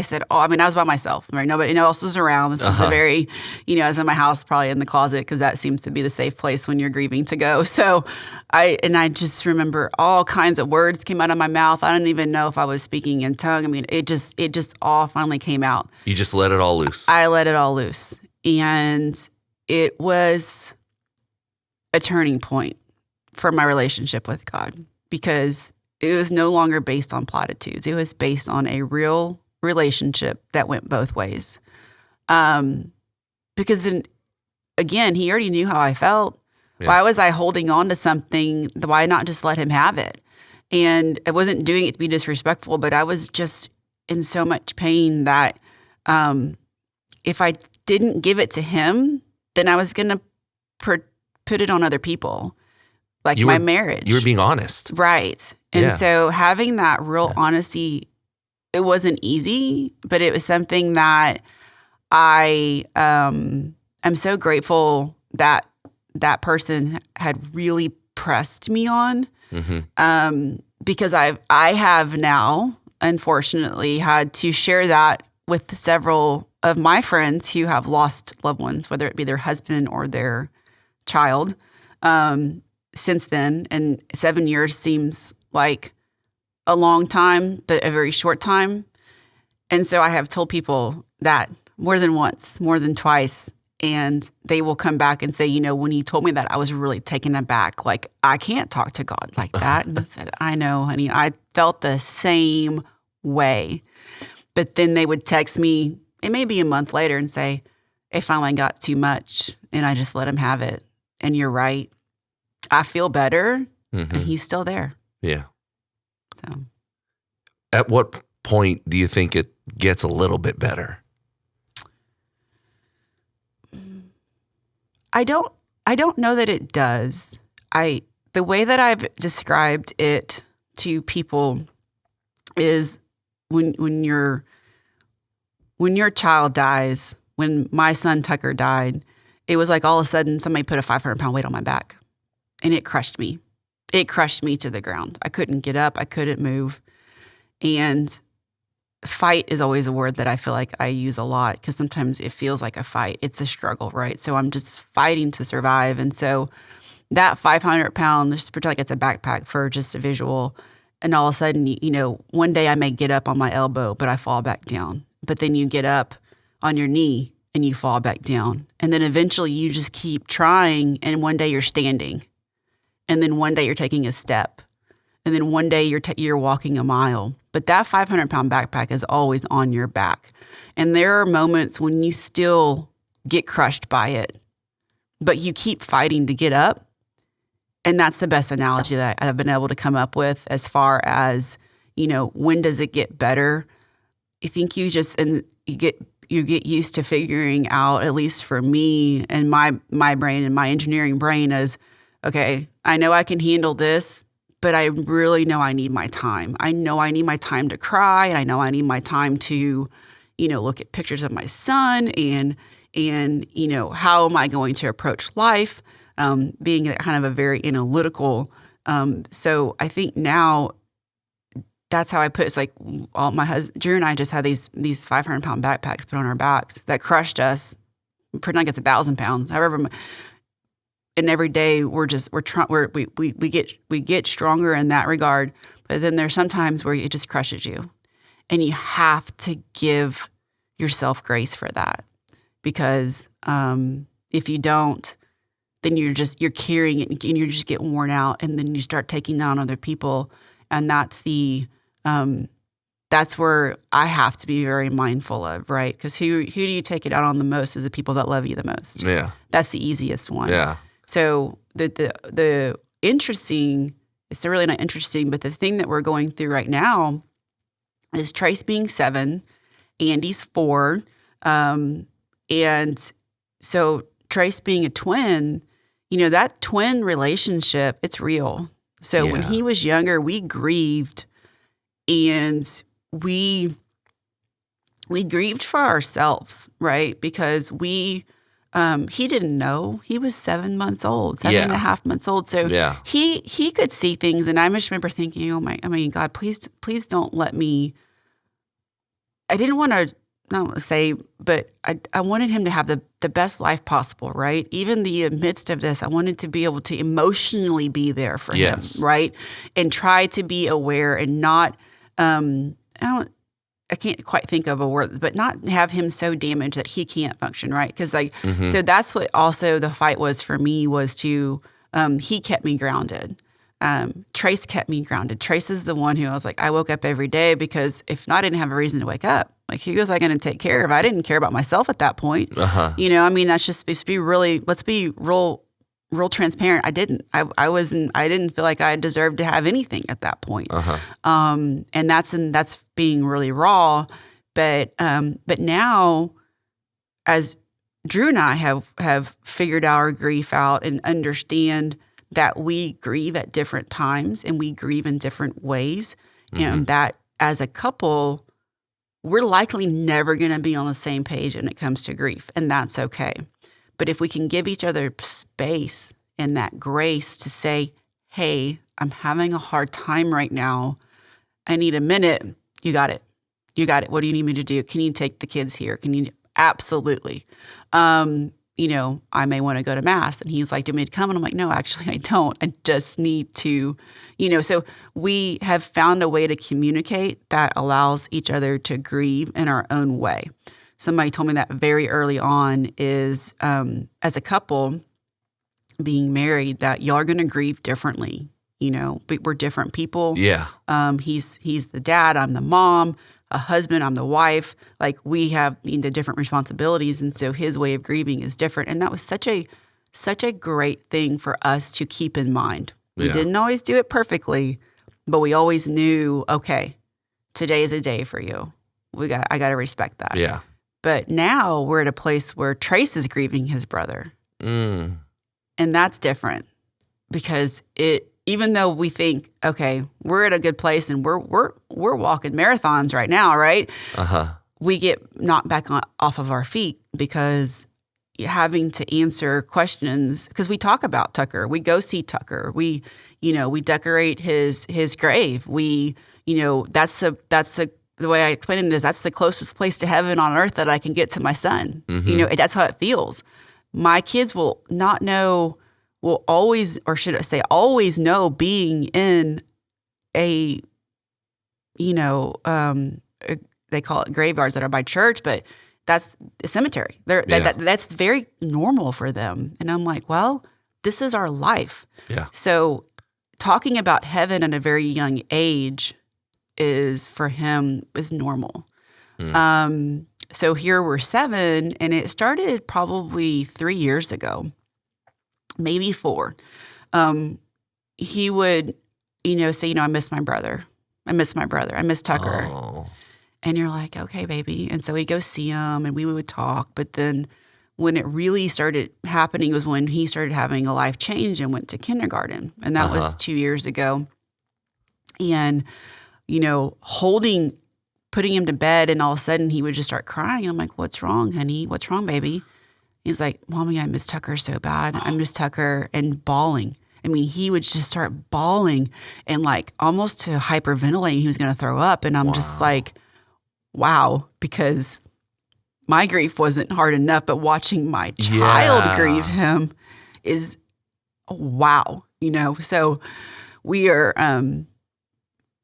said, I was by myself, right? Nobody else was around. This is a very, I was in my house, probably in the closet, because that seems to be the safe place when you're grieving to go. So I just remember all kinds of words came out of my mouth. I don't even know if I was speaking in tongue. I mean, it just all finally came out. You just let it all loose. I let it all loose. And it was a turning point for my relationship with God, because it was no longer based on platitudes. It was based on a real relationship that went both ways. Because then, again, he already knew how I felt. Yeah. Why was I holding on to something? Why not just let him have it? And I wasn't doing it to be disrespectful, but I was just in so much pain that if I didn't give it to him, then I was going to put it on other people, like my marriage. You were being honest. Right. And so having that real honesty, it wasn't easy, but it was something that I'm so grateful that that person had really pressed me on, because I have now, unfortunately, had to share that with several of my friends who have lost loved ones, whether it be their husband or their child, since then. And 7 years seems like a long time, but a very short time. And so I have told people that more than once, more than twice, and they will come back and say, when you told me that, I was really taken aback. Like, I can't talk to God like that. And I said, I know, honey, I felt the same way. But then they would text me, it may be a month later, and say, it finally got too much, and I just let him have it. And you're right. I feel better, and he's still there. Yeah. So, at what point do you think it gets a little bit better? I don't know that it does. The way that I've described it to people is when your child dies. When my son Tucker died, it was like all of a sudden somebody put a 500-pound weight on my back, and it crushed me. It crushed me to the ground. I couldn't get up. I couldn't move. And fight is always a word that I feel like I use a lot, because sometimes it feels like a fight. It's a struggle, right? So I'm just fighting to survive. And so that 500-pound, just pretend like it's a backpack for just a visual. And all of a sudden, one day I may get up on my elbow, but I fall back down. But then you get up on your knee and you fall back down. And then eventually you just keep trying, and one day you're standing. And then one day you're taking a step. And then one day you're walking a mile. But that 500-pound backpack is always on your back. And there are moments when you still get crushed by it, but you keep fighting to get up. And that's the best analogy that I've been able to come up with as far as, when does it get better? I think you get used to figuring out, at least for me and my brain and my engineering brain, is, okay, I know I can handle this, but I really know I need my time. I know I need my time to cry, and I know I need my time to, look at pictures of my son and how am I going to approach life, being kind of a very analytical. So I think now that's how I put it. It's like my husband, Drew, and I just had these 500-pound backpacks put on our backs that crushed us. Pretty like it's 1,000 pounds. However, and every day we get stronger in that regard. But then there's sometimes where it just crushes you, and you have to give yourself grace for that, because if you don't, then you're carrying it, and you just get worn out, and then you start taking down other people, and that's where I have to be very mindful of, right? Because who do you take it out on the most is the people that love you the most. Yeah, that's the easiest one. Yeah. So the interesting, it's really not interesting, but the thing that we're going through right now is Trace being 7, Andy's 4, and so Trace being a twin, that twin relationship, it's real. So when he was younger, we grieved, and we grieved for ourselves, right? Because he didn't know. He was 7 months old, 7.5 months old. So he could see things, and I just remember thinking, God, please don't let me. I didn't want to, not say, but I wanted him to have the best life possible, right? Even in the midst of this, I wanted to be able to emotionally be there for him, right? And try to be aware and not, I can't quite think of a word, but not have him so damaged that he can't function, right? Because so that's what also the fight was for me, was to, he kept me grounded. Trace kept me grounded. Trace is the one who I was like, I woke up every day, because if not, I didn't have a reason to wake up. Like, who was I going to take care of? I didn't care about myself at that point. That's just, let's be real transparent. I didn't. I didn't feel like I deserved to have anything at that point. And that's being really raw. But now, as Drew and I have figured our grief out and understand that we grieve at different times and we grieve in different ways, and that as a couple, we're likely never going to be on the same page when it comes to grief, and that's okay. But if we can give each other space and that grace to say, hey, I'm having a hard time right now. I need a minute. You got it. You got it. What do you need me to do? Can you take the kids here? Absolutely. I may want to go to mass. And he's like, do you want me to come? And I'm like, no, actually, I don't. I just need to, so we have found a way to communicate that allows each other to grieve in our own way. Somebody told me that very early on is, as a couple being married, that y'all are going to grieve differently. We're different people. Yeah. He's the dad. I'm the mom. A husband, I'm the wife. Like, we have the different responsibilities, and so his way of grieving is different. And that was such a great thing for us to keep in mind. We didn't always do it perfectly, but we always knew, okay, today is a day for you. I got to respect that. Yeah. But now we're at a place where Trace is grieving his brother, and that's different, because even though we think, okay, we're at a good place and we're walking marathons right now, right? We get knocked back off of our feet, because having to answer questions, because we talk about Tucker, we go see Tucker, we decorate his grave. That's the way I explain it is, that's the closest place to heaven on earth that I can get to my son. That's how it feels. My kids will not know. Will always, or should I say always know, being in a, they call it graveyards that are by church, but that's a cemetery. That's very normal for them. And I'm like, well, this is our life. Yeah. So talking about heaven at a very young age is for him is normal. So here we're 7, and it started probably 3 years ago, maybe 4. He would, say, I miss my brother. I miss my brother. I miss Tucker. Oh. And you're like, okay, baby. And so we'd go see him and we would talk. But then when it really started happening was when he started having a life change and went to kindergarten. And that was 2 years ago. And, putting him to bed, and all of a sudden he would just start crying. And I'm like, what's wrong, honey? What's wrong, baby? He's like, Mommy, I miss Tucker so bad. I miss Tucker, and bawling. I mean, he would just start bawling and like almost to hyperventilating. He was going to throw up. And I'm just like, wow, because my grief wasn't hard enough, but watching my child grieve him is wow, So we're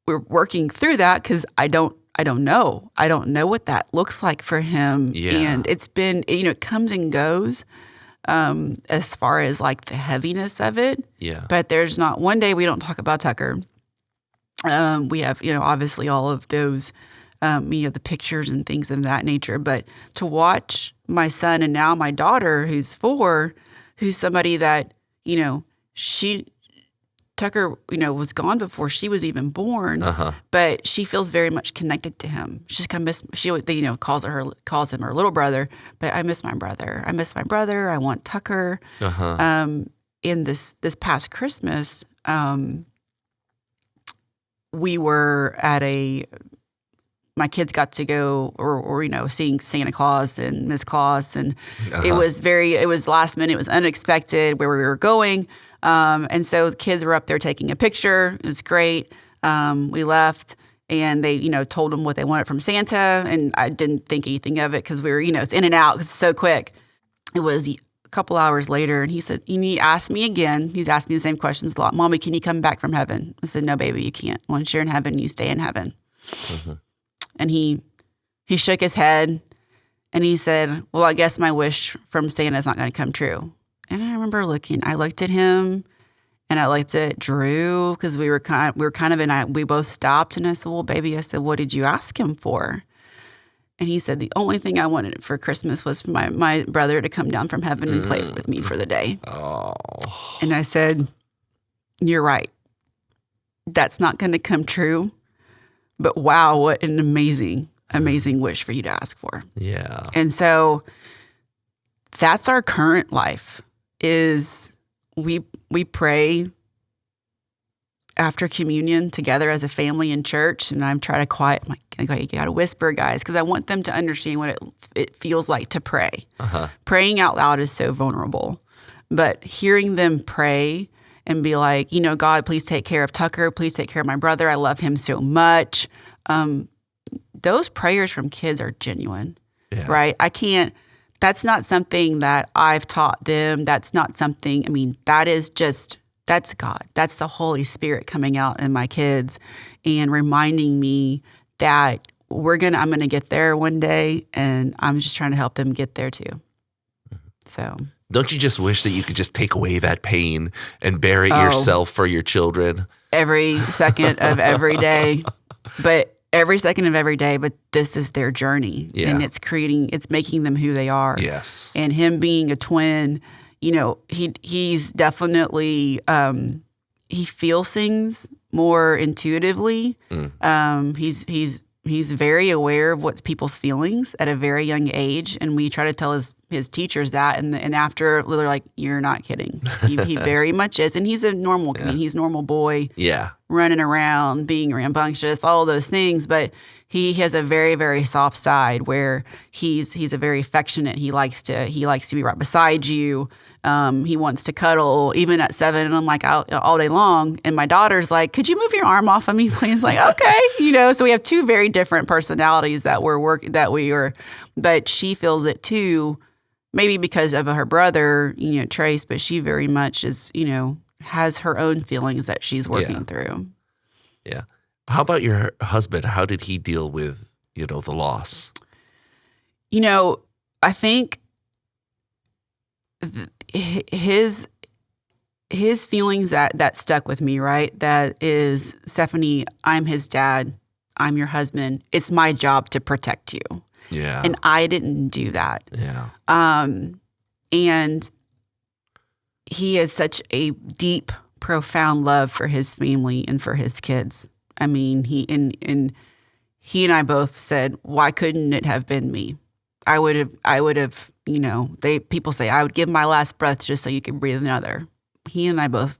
working through that because I don't know. I don't know what that looks like for him. Yeah. And it's been, it comes and goes as far as like the heaviness of it. Yeah. But there's not one day we don't talk about Tucker. We have, obviously all of those, the pictures and things of that nature. But to watch my son and now my daughter, who's 4, who's somebody that, Tucker, was gone before she was even born, but she feels very much connected to him. She's kind of calls him her little brother, but I miss my brother. I miss my brother. I want Tucker. In this past Christmas, we were at my kids got to go or seeing Santa Claus and Miss Claus, and it was last minute. It was unexpected where we were going. And so the kids were up there taking a picture. It was great. We left and they, told them what they wanted from Santa. And I didn't think anything of it because we were, it's in and out because it's so quick. It was a couple hours later and he asked me again. He's asked me the same questions a lot. Mommy, can you come back from heaven? I said, no, baby, you can't. Once you're in heaven, you stay in heaven. And he shook his head and he said, well, I guess my wish from Santa is not going to come true. And I remember I looked at him and I looked at Drew because we both stopped and I said, well, baby, what did you ask him for? And he said, the only thing I wanted for Christmas was for my brother to come down from heaven and play with me for the day. Oh. And I said, you're right. That's not going to come true. But wow, what an amazing wish for you to ask for. Yeah. And so that's our current life. Is we pray after communion together as a family in church, and I'm trying to quiet. I'm like, you got to whisper, guys, because I want them to understand what it feels like to pray. Praying out loud is so vulnerable, but hearing them pray and be like, God, please take care of Tucker. Please take care of my brother. I love him so much. Those prayers from kids are genuine, right? That's not something that I've taught them. That's not something, that's God. That's the Holy Spirit coming out in my kids and reminding me that I'm going to get there one day, and I'm just trying to help them get there too. So. Don't you just wish that you could just take away that pain and bear it yourself for your children? Every second of every day. But this is their journey. Yeah. And it's making them who they are. Yes. And him being a twin, he's definitely, he feels things more intuitively. He's very aware of what's people's feelings at a very young age. And we try to tell his teachers that. And after, they're like, you're not kidding. He very much is. And he's a normal, he's a normal boy. Yeah. Running around, being rambunctious, all those things. But he has a very, very soft side where he's a very affectionate. He likes to be right beside you. He wants to cuddle even at 7, and I'm like out all day long. And my daughter's like, could you move your arm off of me, please? Like, okay, so we have 2 very different personalities but she feels it too, maybe because of her brother, Trace, but she very much is, has her own feelings that she's working through. Yeah. How about your husband? How did he deal with, the loss? You know, I think his feelings that stuck with me, right? That is, Stephanie, I'm his dad. I'm your husband. It's my job to protect you. Yeah. And I didn't do that. Yeah. And he has such a deep, profound love for his family and for his kids. I mean, he and I both said, why couldn't it have been me? I would have, people say I would give my last breath just so you could breathe another. He and I both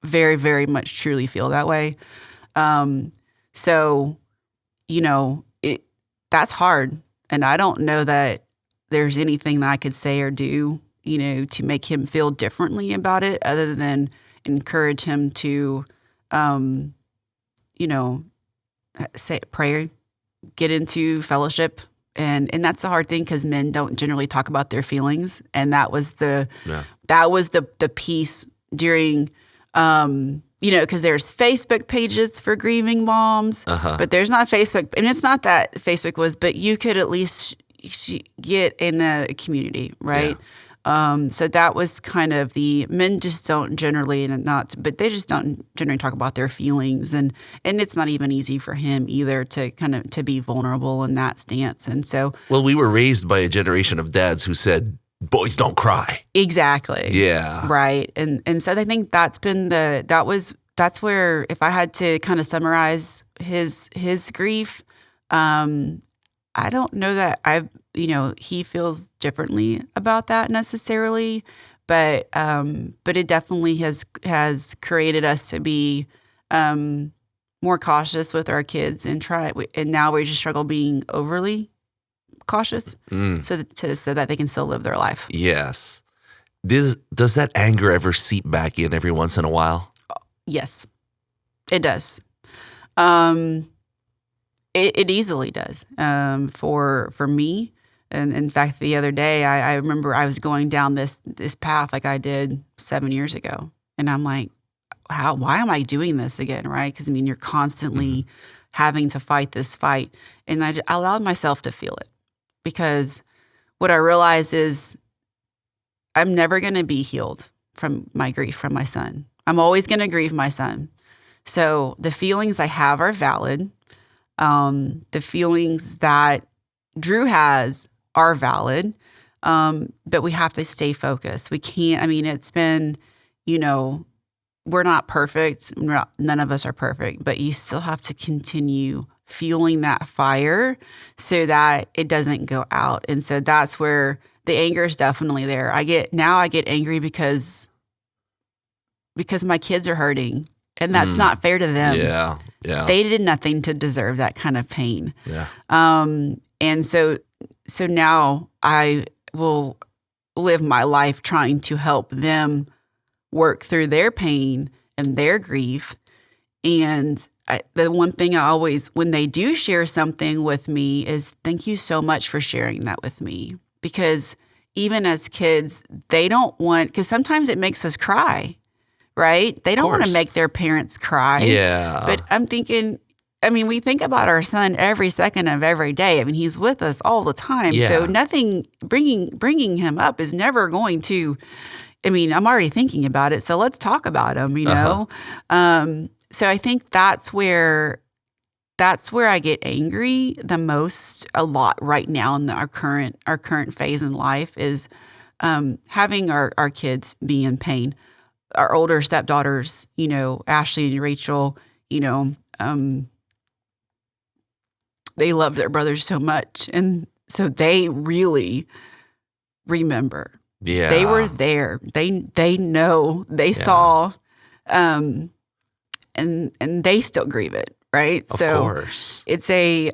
very, very much truly feel that way. So, that's hard. And I don't know that there's anything that I could say or do, to make him feel differently about it other than encourage him to, say prayer, get into fellowship. And that's a hard thing because men don't generally talk about their feelings. And that was the piece during, because there's Facebook pages for grieving moms, but there's not Facebook. And it's not that Facebook was, but you could at least get in a community, right? Yeah. So that was kind of the men just don't generally, but they just don't generally talk about their feelings. And it's not even easy for him either to be vulnerable in that stance. And so. Well, we were raised by a generation of dads who said, boys don't cry. Exactly. Yeah. Right. And so I think that's where, if I had to kind of summarize his grief, I don't know that he feels differently about that necessarily, but it definitely has created us to be more cautious with our kids and now we just struggle being overly cautious so that they can still live their life. Yes. Does that anger ever seep back in every once in a while? Yes, it does. It easily does. For me, and in fact, the other day, I remember I was going down this path like I did 7 years ago, and I'm like, why am I doing this again, right? Because you're constantly having to fight this fight, and I allowed myself to feel it because what I realized is I'm never going to be healed from my grief from my son. I'm always going to grieve my son. So the feelings I have are valid. The feelings that Drew has are valid, but we have to stay focused. We can't, it's been, we're not perfect. None of us are perfect, but you still have to continue fueling that fire so that it doesn't go out. And so that's where the anger is definitely there. I get angry because my kids are hurting, and that's not fair to them. Yeah. Yeah. They did nothing to deserve that kind of pain. Yeah. And so now I will live my life trying to help them work through their pain and their grief. And the one thing I always, when they do share something with me, is thank you so much for sharing that with me. Because even as kids, they don't want, because sometimes it makes us cry, right? They don't want to make their parents cry. Yeah. But I'm thinking, we think about our son every second of every day. He's with us all the time. Yeah. So nothing, bringing him up is never going to, I'm already thinking about it. So let's talk about him, know? So I think that's where I get angry the most a lot right now in our current phase in life is having our kids be in pain. Our older stepdaughters, Ashley and Rachel, they love their brothers so much. And so they really remember. Yeah. They were there. They know, they saw, and they still grieve it. Right. Of course. It's it's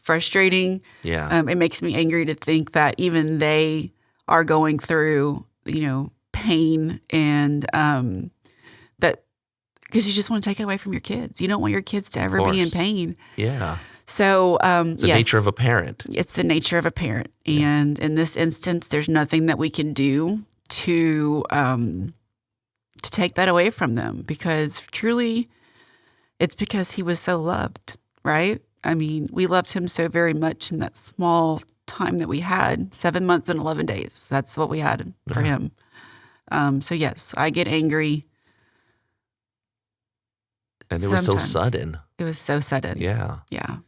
frustrating. Yeah. It makes me angry to think that even they are going through, pain and that because you just want to take it away from your kids. You don't want your kids to ever be in pain. Yeah. So, it's the nature of a parent. It's the nature of a parent. Yeah. And in this instance, there's nothing that we can do to take that away from them because truly It's because he was so loved, right? I mean, we loved him so very much in that small time that we had, 7 months and 11 days. That's what we had for him. So yes, I get angry. And it was so Sometimes. sudden. It was so sudden. Yeah. Yeah.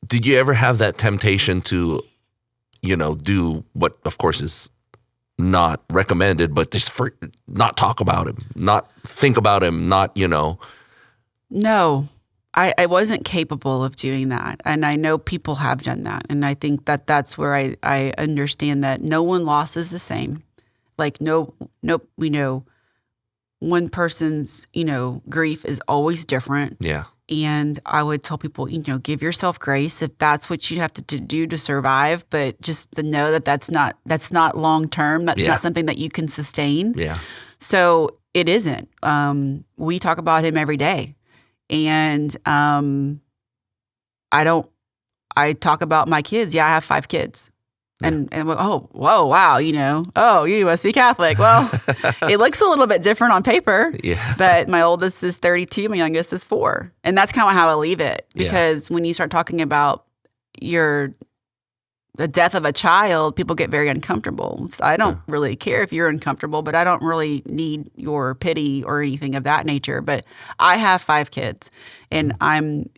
Did you ever have that temptation to, do what, of course, is not recommended, but just not talk about him, not think about him, not. No, I wasn't capable of doing that. And I know people have done that. And I think that that's where I understand that no one loss is the same. Like, we know one person's, grief is always different. Yeah. And I would tell people, give yourself grace if that's what you have to do to survive. But just to know that that's not long term. That's not something that you can sustain. Yeah. So it isn't. We talk about him every day. And I talk about my kids. Yeah, I have 5 kids. And whoa, wow, you must be Catholic. Well, it looks a little bit different on paper. Yeah. But my oldest is 32, my youngest is 4. And that's kind of how I leave it. Because when you start talking about the death of a child, people get very uncomfortable. So I don't really care if you're uncomfortable, but I don't really need your pity or anything of that nature. But I have 5 kids, and I'm,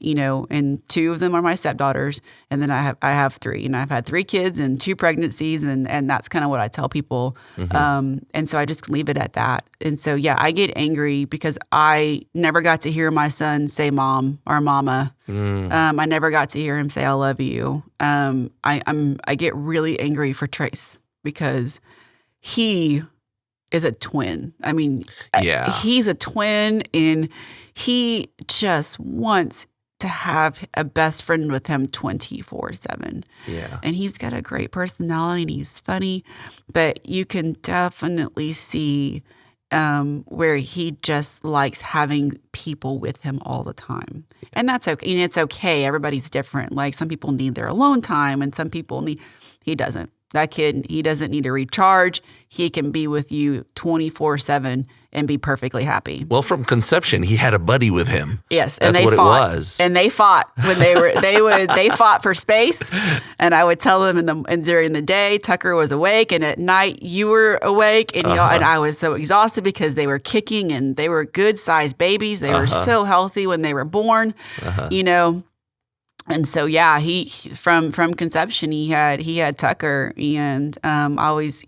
and 2 of them are my stepdaughters, and then I have 3, and I've had 3 kids and 2 pregnancies, and that's kind of what I tell people. And so I just leave it at that. And so, yeah, I get angry because I never got to hear my son say mom or mama. I never got to hear him say I love you. I get really angry for Trace because he is a twin. I mean, he's a twin, and he just wants to have a best friend with him 24/7. Yeah. And he's got a great personality and he's funny, but you can definitely see where he just likes having people with him all the time. And that's okay. And it's okay. Everybody's different. Like, some people need their alone time, and some people he doesn't. That kid, he doesn't need to recharge. He can be with you 24/7 and be perfectly happy. Well, from conception, he had a buddy with him. Yes, and that's what fought. It was. And they fought when they fought for space. And I would tell them during the day, Tucker was awake, and at night you were awake, and and I was so exhausted because they were kicking, and they were good sized babies. They were so healthy when they were born, And so, yeah, he from conception he had Tucker, and always,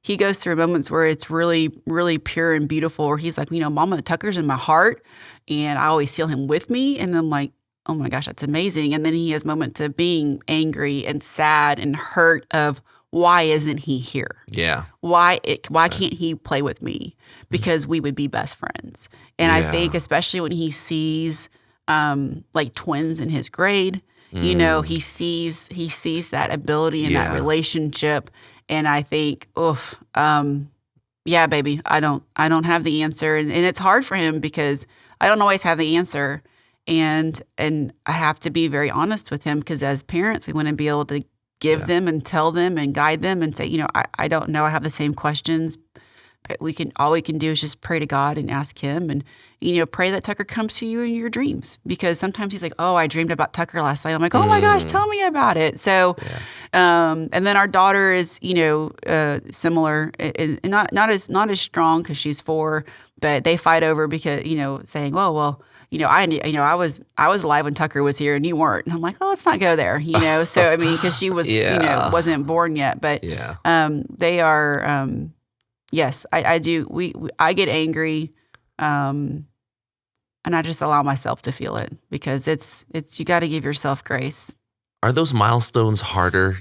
he goes through moments where it's really, really pure and beautiful, where he's like, Mama, Tucker's in my heart, and I always feel him with me, and I'm like, oh my gosh, that's amazing. And then he has moments of being angry and sad and hurt of, why isn't he here? Yeah. Why can't he play with me? Because we would be best friends. And I think especially when he sees like twins in his grade, he sees that ability and that relationship. And I think, yeah, baby, I don't have the answer. And it's hard for him because I don't always have the answer. And I have to be very honest with him, because as parents, we want to be able to give them and tell them and guide them and say, I don't know, I have the same questions. But all we can do is just pray to God and ask him, and pray that Tucker comes to you in your dreams, because sometimes he's like, oh, I dreamed about Tucker last night. I'm like, oh my gosh, tell me about it. So, and then our daughter is similar, and not as strong because she's 4, but they fight over because saying, well, I was alive when Tucker was here and you weren't. And I'm like, oh, let's not go there, So I mean, because she was wasn't born yet, but they are. Yes, I do. I get angry, and I just allow myself to feel it, because it's you got to give yourself grace. Are those milestones harder,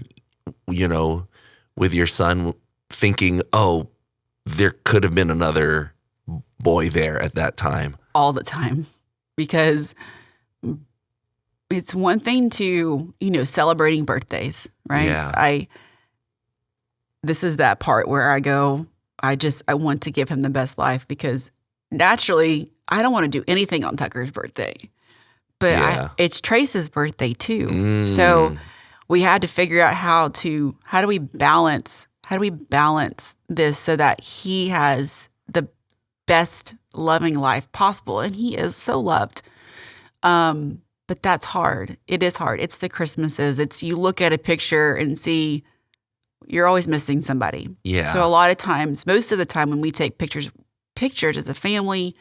with your son, thinking, oh, there could have been another boy there at that time? All the time, because it's one thing to, celebrating birthdays, right? Yeah. This is that part where I go, I want to give him the best life, because naturally I don't want to do anything on Tucker's birthday, but it's Trace's birthday too. So we had to figure out how do we balance this so that he has best loving life possible. And he is so loved. But that's hard. It is hard. It's the Christmases. It's you look at a picture and see you're always missing somebody. Yeah. So a lot of times, most of the time when we take pictures as a family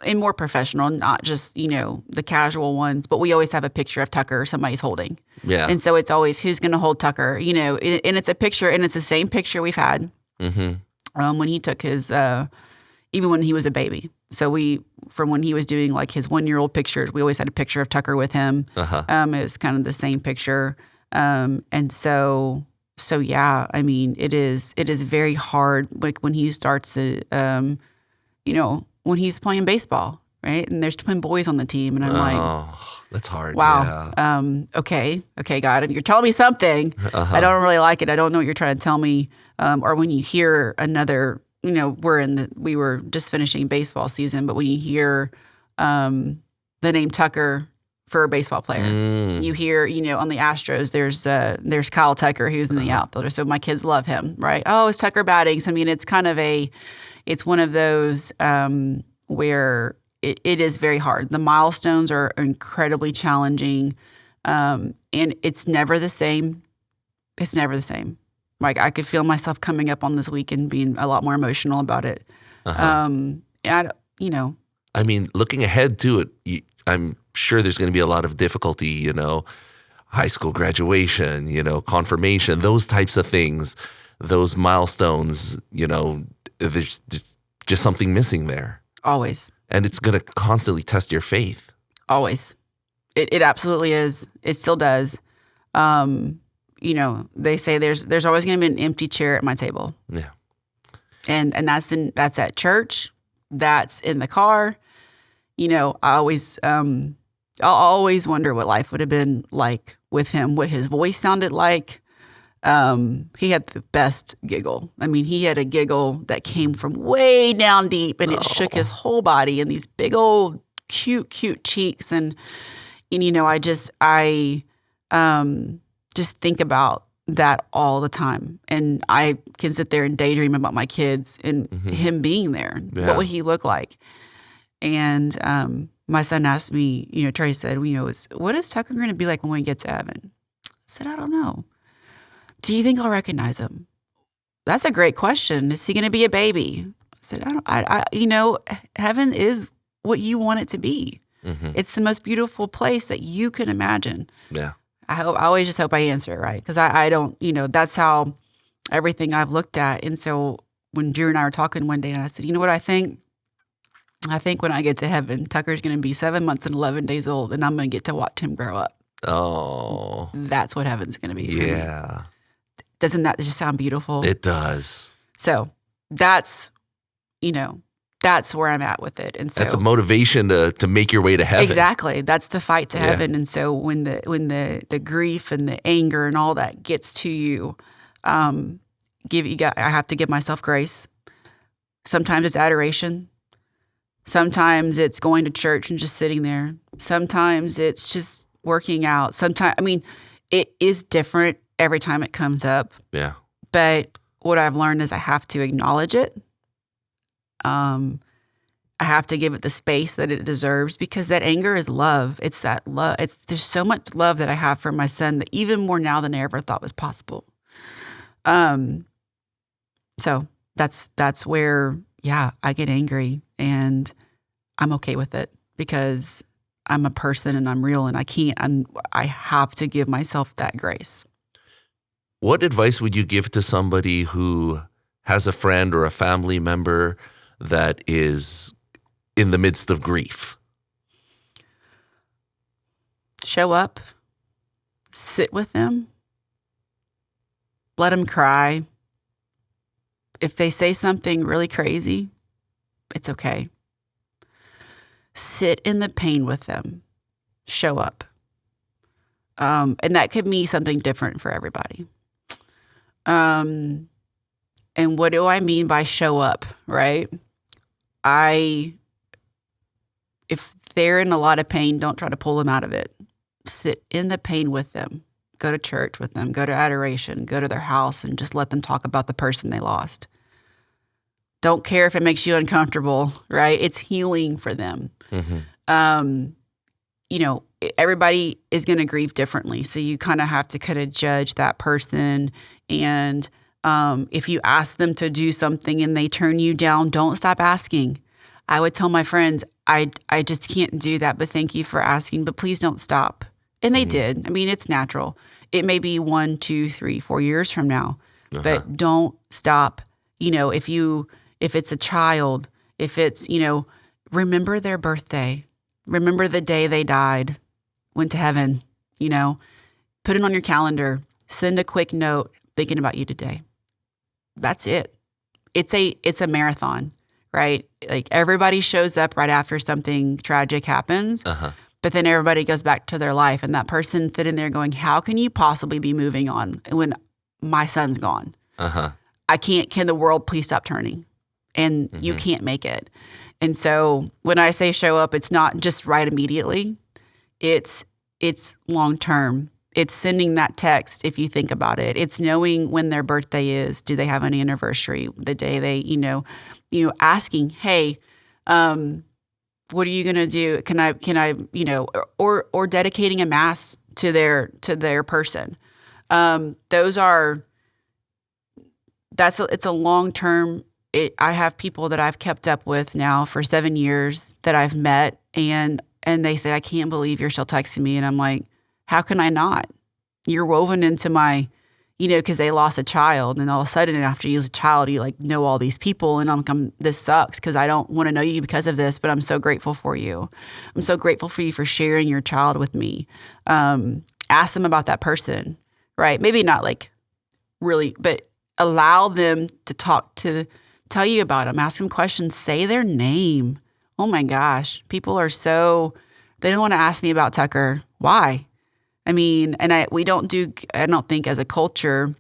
and more professional, not just, the casual ones, but we always have a picture of Tucker somebody's holding. Yeah. And so it's always who's going to hold Tucker, and it's a picture, and it's the same picture we've had when he took his, even when he was a baby. So from when he was doing like his 1-year-old pictures, we always had a picture of Tucker with him. It was kind of the same picture. And so yeah, I mean, it is very hard. Like when he starts to, when he's playing baseball, right? And there's twin boys on the team. And I'm like, that's hard. Wow. Yeah. Okay, God, you're telling me something. I don't really like it. I don't know what you're trying to tell me. Or when you hear another, we were just finishing baseball season, but when you hear the name Tucker for a baseball player, you hear, on the Astros, there's Kyle Tucker who's in the outfielder. So my kids love him, right? Oh, it's Tucker batting. So I mean, it's kind of it's one of those where it is very hard. The milestones are incredibly challenging, and it's never the same. It's never the same. Like I could feel myself coming up on this week and being a lot more emotional about it. And I mean, looking ahead to it, I'm sure there's going to be a lot of difficulty, high school graduation, confirmation, those types of things, those milestones, there's just something missing there. Always. And it's going to constantly test your faith. Always. It absolutely is. It still does. They say there's always going to be an empty chair at my table. Yeah. And that's at church. That's in the car. I'll always wonder what life would have been like with him, what his voice sounded like. He had the best giggle. I mean, he had a giggle that came from way down deep, and it shook his whole body, and these big old cute cheeks. And I just think about that all the time. And I can sit there and daydream about my kids and him being there. Yeah. What would he look like? And my son asked me, Trey said, what is Tucker going to be like when we get to heaven? I said, I don't know. Do you think I'll recognize him? That's a great question. Is he going to be a baby? I said, heaven is what you want it to be. It's the most beautiful place that you can imagine. Yeah. I always just hope I answer it right. Because I don't, that's how everything I've looked at. And so when Drew and I were talking one day, and I said, you know what I think? I think when I get to heaven, Tucker's going to be 7 months and 11 days old, and I'm going to get to watch him grow up. Oh. That's what heaven's going to be for me. Yeah. Doesn't that just sound beautiful? It does. So that's where I'm at with it. And so that's a motivation to make your way to heaven. Exactly. That's the fight to heaven. And so when the grief and the anger and all that gets to you, I have to give myself grace. Sometimes it's adoration. Sometimes it's going to church and just sitting there. Sometimes it's just working out. It is different every time it comes up. Yeah. But what I've learned is I have to acknowledge it. I have to give it the space that it deserves, because that anger is love. It's that love. There's so much love that I have for my son, that even more now than I ever thought was possible. So that's where, I get angry, and I'm okay with it, because I'm a person and I'm real, and I have to give myself that grace. What advice would you give to somebody who has a friend or a family member that is in the midst of grief? Show up, sit with them, let them cry. If they say something really crazy, it's okay. Sit in the pain with them. Show up. And that could mean something different for everybody. And what do I mean by show up, right? If they're in a lot of pain, don't try to pull them out of it. Sit in the pain with them. Go to church with them. Go to adoration. Go to their house and just let them talk about the person they lost. Don't care if it makes you uncomfortable, right? It's healing for them. Mm-hmm. You know, everybody is going to grieve differently. So you kind of have to kind of judge that person. And if you ask them to do something and they turn you down, don't stop asking. I would tell my friends, I just can't do that, but thank you for asking, but please don't stop. And they did. I mean, it's natural. It may be 1, 2, 3, 4 years from now, but don't stop. You know, if it's a child, if it's, you know, remember their birthday. Remember the day they died, went to heaven, you know, put it on your calendar, send a quick note thinking about you today. That's it. It's a marathon, right? Like everybody shows up right after something tragic happens, but then everybody goes back to their life. And that person sitting there going, how can you possibly be moving on when my son's gone? I can't, can the world please stop turning? And you can't make it. And so when I say show up, it's not just right immediately. It's long-term. It's sending that text if you think about it. It's knowing when their birthday is. Do they have an anniversary? The day they, you know, asking, hey, what are you going to do? Can I, you know, or dedicating a mass to their person. It's a long-term. I have people that I've kept up with now for 7 years that I've met, and they said, I can't believe you're still texting me. And I'm like, how can I not? You're woven into my, you know, because they lost a child, and all of a sudden after you lose a child, you like know all these people, and this sucks because I don't want to know you because of this, but I'm so grateful for you. I'm so grateful for you for sharing your child with me. Ask them about that person, right? Maybe not like really, but allow them to tell you about them, ask them questions, say their name. Oh my gosh. People are they don't want to ask me about Tucker. Why? I mean, and I don't think as a culture,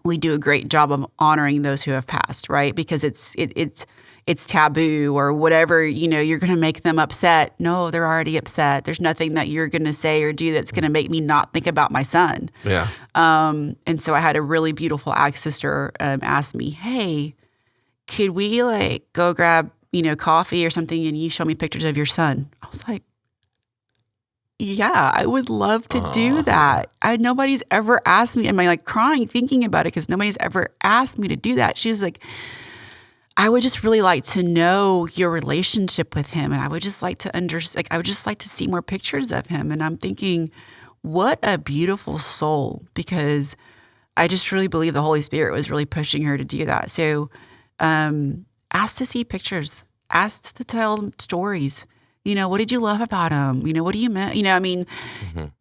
we do a great job of honoring those who have passed, right? Because it's taboo or whatever, you know, you're going to make them upset. No, they're already upset. There's nothing that you're going to say or do that's going to make me not think about my son. Yeah. And so I had a really beautiful ag sister ask me, hey, could we like go grab, you know, coffee or something and you show me pictures of your son? I was like, yeah, I would love to do that. Nobody's ever asked me. Am I like crying thinking about it because nobody's ever asked me to do that? She was like, I would just really like to know your relationship with him. And I would just like to I would just like to see more pictures of him. And I'm thinking, what a beautiful soul, because I just really believe the Holy Spirit was really pushing her to do that. So, ask to see pictures, ask to tell stories. You know, what did you love about him? You know, what do you mean? You know, I mean,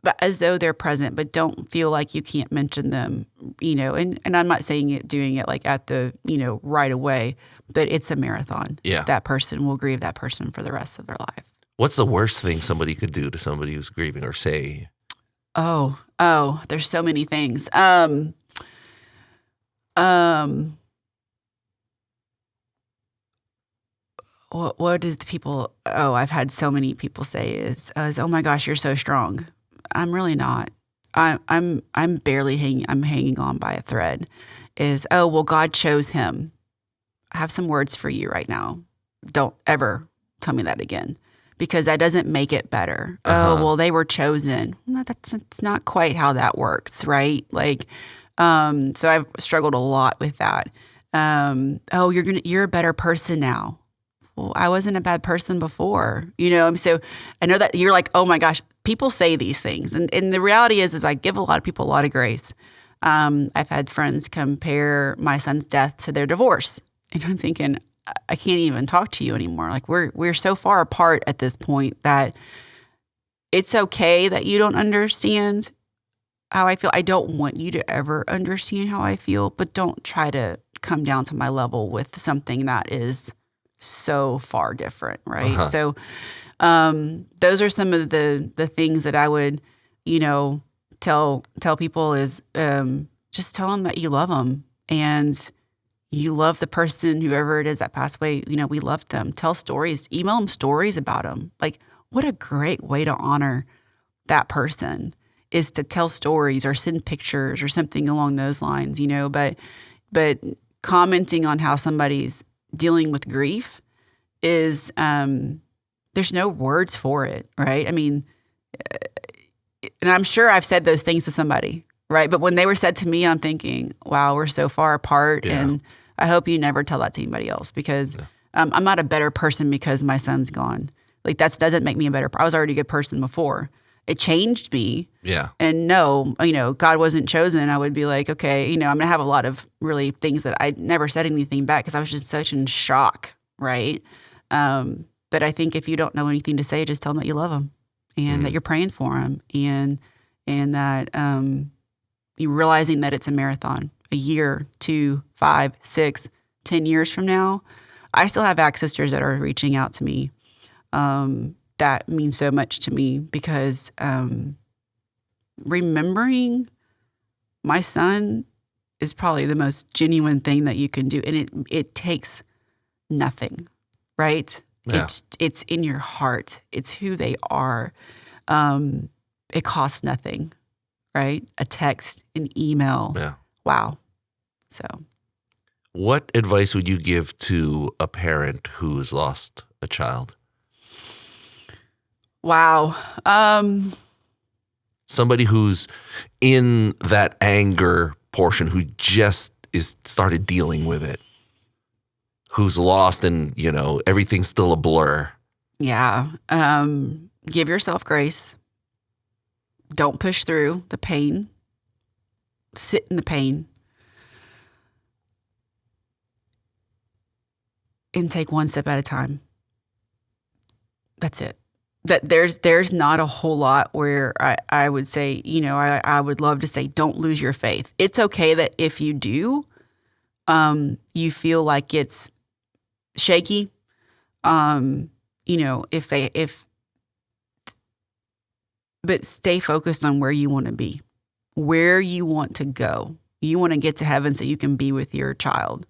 but as though they're present, but don't feel like you can't mention them, you know, and I'm not saying doing it like at the, you know, right away, but it's a marathon. Yeah. That person will grieve that person for the rest of their life. What's the worst thing somebody could do to somebody who's grieving or say? Oh, there's so many things. What does the people? Oh, I've had so many people say is oh my gosh, you're so strong. I'm really not. I'm barely hanging. I'm hanging on by a thread. Is oh well, God chose him. I have some words for you right now. Don't ever tell me that again, because that doesn't make it better. Oh well, they were chosen. No, that's not quite how that works, right? Like, so I've struggled a lot with that. Oh, you're a better person now. Well, I wasn't a bad person before, you know? So I know that you're like, oh my gosh, people say these things. And the reality is I give a lot of people a lot of grace. I've had friends compare my son's death to their divorce. And I'm thinking, I can't even talk to you anymore. Like we're so far apart at this point that it's okay that you don't understand how I feel. I don't want you to ever understand how I feel, but don't try to come down to my level with something that is so far different, right? So those are some of the things that I would, you know, tell people is just tell them that you love them and you love the person, whoever it is that passed away. You know, we loved them. Tell stories, email them stories about them. Like, what a great way to honor that person is to tell stories or send pictures or something along those lines, you know, but commenting on how somebody's dealing with grief is there's no words for it, right? I mean, and I'm sure I've said those things to somebody, right? But when they were said to me, I'm thinking, wow, we're so far apart. Yeah. And I hope you never tell that to anybody else, because I'm not a better person because my son's gone. Like, that doesn't make me a better. I was already a good person before. It changed me. Yeah. And no, God wasn't chosen. I would be like, okay, I'm going to have a lot of really things that I never said anything back because I was just such in shock, right? But I think if you don't know anything to say, just tell them that you love them and that you're praying for them, and that you realizing that it's a marathon. A year, 2, 5, 6, 10 years from now, I still have sisters that are reaching out to me. That means so much to me because remembering my son is probably the most genuine thing that you can do, and it takes nothing, right? Yeah. It's in your heart. It's who they are. It costs nothing, right? A text, an email. Yeah. Wow. So, what advice would you give to a parent who's lost a child? Wow. Somebody who's in that anger portion, who just started dealing with it, who's lost and, everything's still a blur. Yeah. Give yourself grace. Don't push through the pain. Sit in the pain. And take one step at a time. That's it. That there's not a whole lot where I would say, I would love to say, don't lose your faith. It's okay that if you do, you feel like it's shaky. But stay focused on where you want to be, where you want to go. You want to get to heaven so you can be with your child.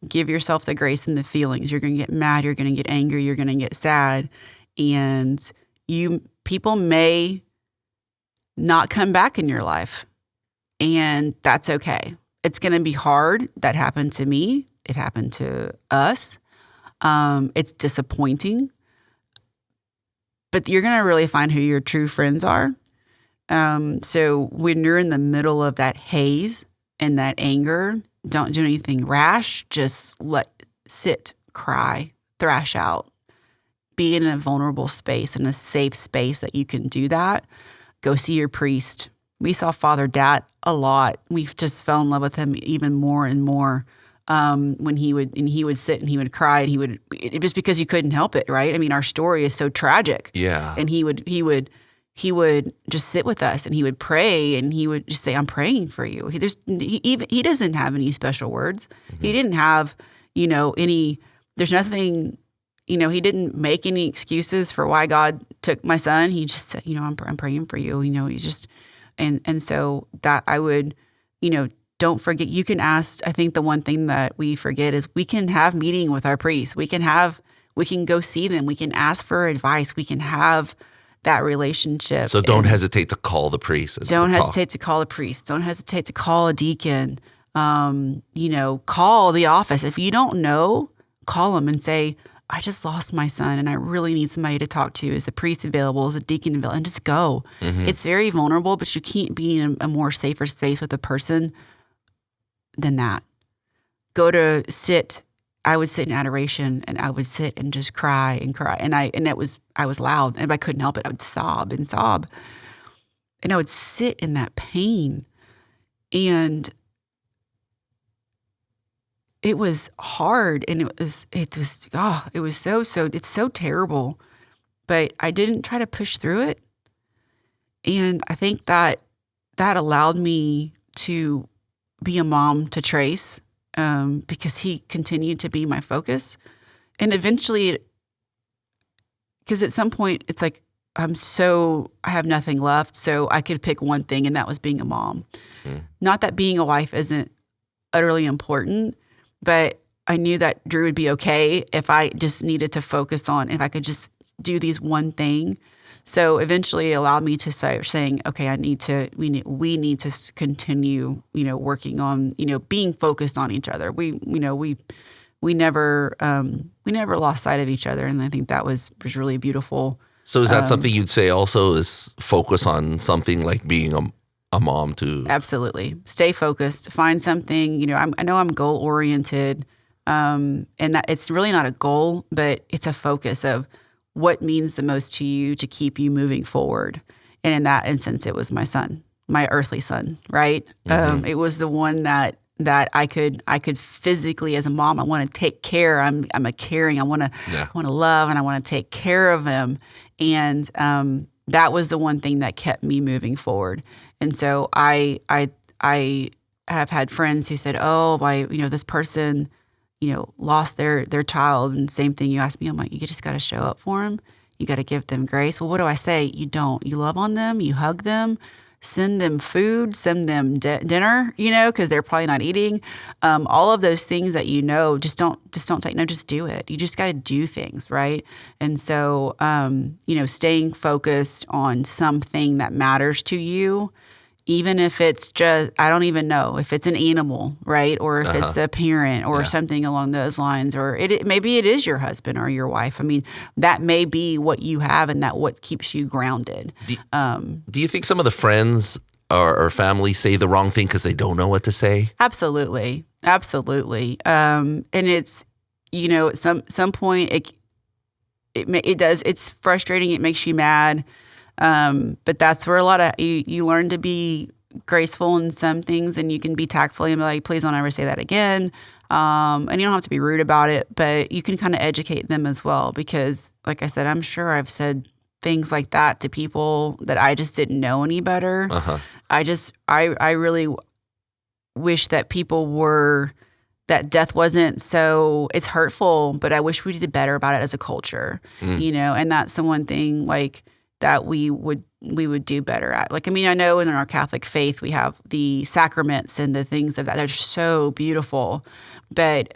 Give yourself the grace and the feelings. You're going to get mad. You're going to get angry. You're going to get sad. And people may not come back in your life. And that's okay. It's going to be hard. That happened to me. It happened to us. It's disappointing. But you're going to really find who your true friends are. So when you're in the middle of that haze and that anger, don't do anything rash. Just sit, cry, thrash out. Be in a vulnerable space, in a safe space that you can do that. Go see your priest. We saw Father Dat a lot. We just fell in love with him even more and more. When he would sit and he would cry, and it just because you couldn't help it, right? I mean, our story is so tragic. Yeah. And he would just sit with us, and he would pray, and he would just say, "I'm praying for you." He doesn't have any special words. Mm-hmm. He didn't have, any. There's nothing. He didn't make any excuses for why God took my son. He just said, I'm praying for you. He just, and so that I would, don't forget. You can ask. I think the one thing that we forget is we can have meeting with our priests. We can go see them. We can ask for advice. We can have that relationship. So don't hesitate to call the priest. Don't hesitate to call a priest. Don't hesitate to call a deacon. Call the office. If you don't know, call them and say, I just lost my son and I really need somebody to talk to. Is the priest available? Is the deacon available? And just go. Mm-hmm. It's very vulnerable, but you can't be in a more safer space with a person than that. Go to sit. I would sit in adoration, and I would sit and just cry and cry. And I was loud, and I couldn't help it. I would sob and sob. And I would sit in that pain. And it was hard, and it was it's so terrible. But I didn't try to push through it. And I think that allowed me to be a mom to Trace, because he continued to be my focus. And eventually, because at some point it's like, I have nothing left. So I could pick one thing, and that was being a mom. Mm. Not that being a wife isn't utterly important, but I knew that Drew would be okay if I just needed to focus on, if I could just do these one thing. So eventually it allowed me to start saying, okay, we need to continue, working on, being focused on each other. We we never lost sight of each other, and I think that was really beautiful. So is that something you'd say also is focus on something like being a mom too? Absolutely. Stay focused. Find something. I know I'm goal oriented, and that it's really not a goal, but it's a focus of what means the most to you to keep you moving forward. And in that instance, it was my son, my earthly son, right? Mm-hmm. It was the one that I could physically, as a mom, I want to take care. I'm a caring. I want to love, and I want to take care of him. And that was the one thing that kept me moving forward. And so I have had friends who said, "Oh, this person, lost their child." And same thing you asked me, I'm like, you just got to show up for them. You got to give them grace. Well, what do I say? You don't. You love on them. You hug them. Send them food, send them dinner, because they're probably not eating. All of those things that just don't take. No, just do it. You just got to do things, right? And so, staying focused on something that matters to you, even if it's just, I don't even know if it's an animal, right? Or if it's a parent or something along those lines, or maybe it is your husband or your wife. I mean, that may be what you have and that what keeps you grounded. Do you think some of the friends or family say the wrong thing because they don't know what to say? Absolutely. Absolutely. And it's, at some point it does, it's frustrating. It makes you mad. But that's where a lot of you learn to be graceful in some things, and you can be tactful and be like, please don't ever say that again. And you don't have to be rude about it, but you can kind of educate them as well, because like I said, I'm sure I've said things like that to people that I just didn't know any better. I really wish that that death wasn't so, it's hurtful, but I wish we did better about it as a culture, and that's the one thing that we would do better at. I know in our Catholic faith, we have the sacraments and the things of that. They're so beautiful. But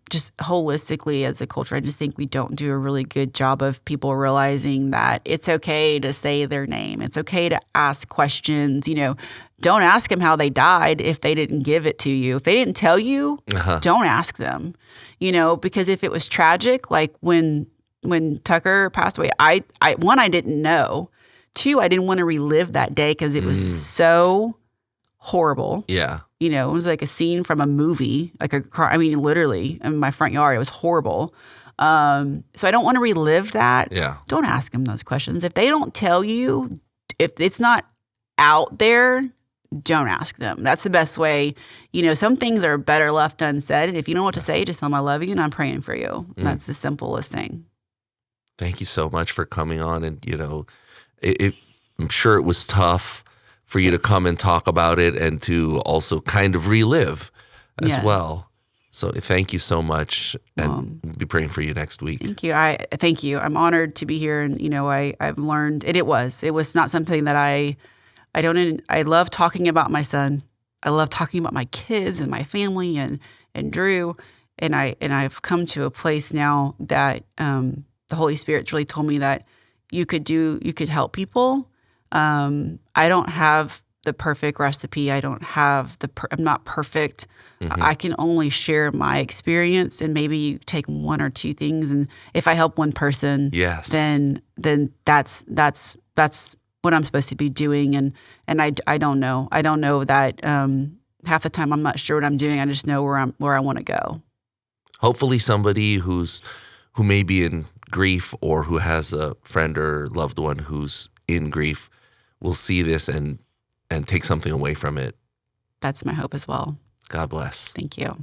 just holistically as a culture, I just think we don't do a really good job of people realizing that it's okay to say their name. It's okay to ask questions. Don't ask them how they died if they didn't give it to you. If they didn't tell you, don't ask them. Because if it was tragic, like when Tucker passed away, I didn't know. 2, I didn't want to relive that day because it was so horrible. Yeah. It was like a scene from a movie, literally in my front yard. It was horrible. So I don't want to relive that. Yeah. Don't ask them those questions. If they don't tell you, if it's not out there, don't ask them. That's the best way. Some things are better left unsaid. If you don't know what to say, just tell them I love you and I'm praying for you. That's the simplest thing. Thank you so much for coming on. And, I'm sure it was tough for you to come and talk about it and to also kind of relive as well. So thank you so much. And we'll be praying for you next week. Thank you. Thank you. I'm honored to be here. And, I've learned, and it was not something that I love talking about my son. I love talking about my kids and my family and Drew. And I've come to a place now that, the Holy Spirit's really told me that you could help people. I don't have the perfect recipe. I don't have I'm not perfect. I can only share my experience, and maybe you take 1 or 2 things. And if I help one person, then that's what I'm supposed to be doing. And I don't know. I don't know that, half the time I'm not sure what I'm doing. I just know where I want to go. Hopefully somebody who may be in grief or who has a friend or loved one who's in grief will see this and take something away from it. That's my hope as well. God bless. Thank you.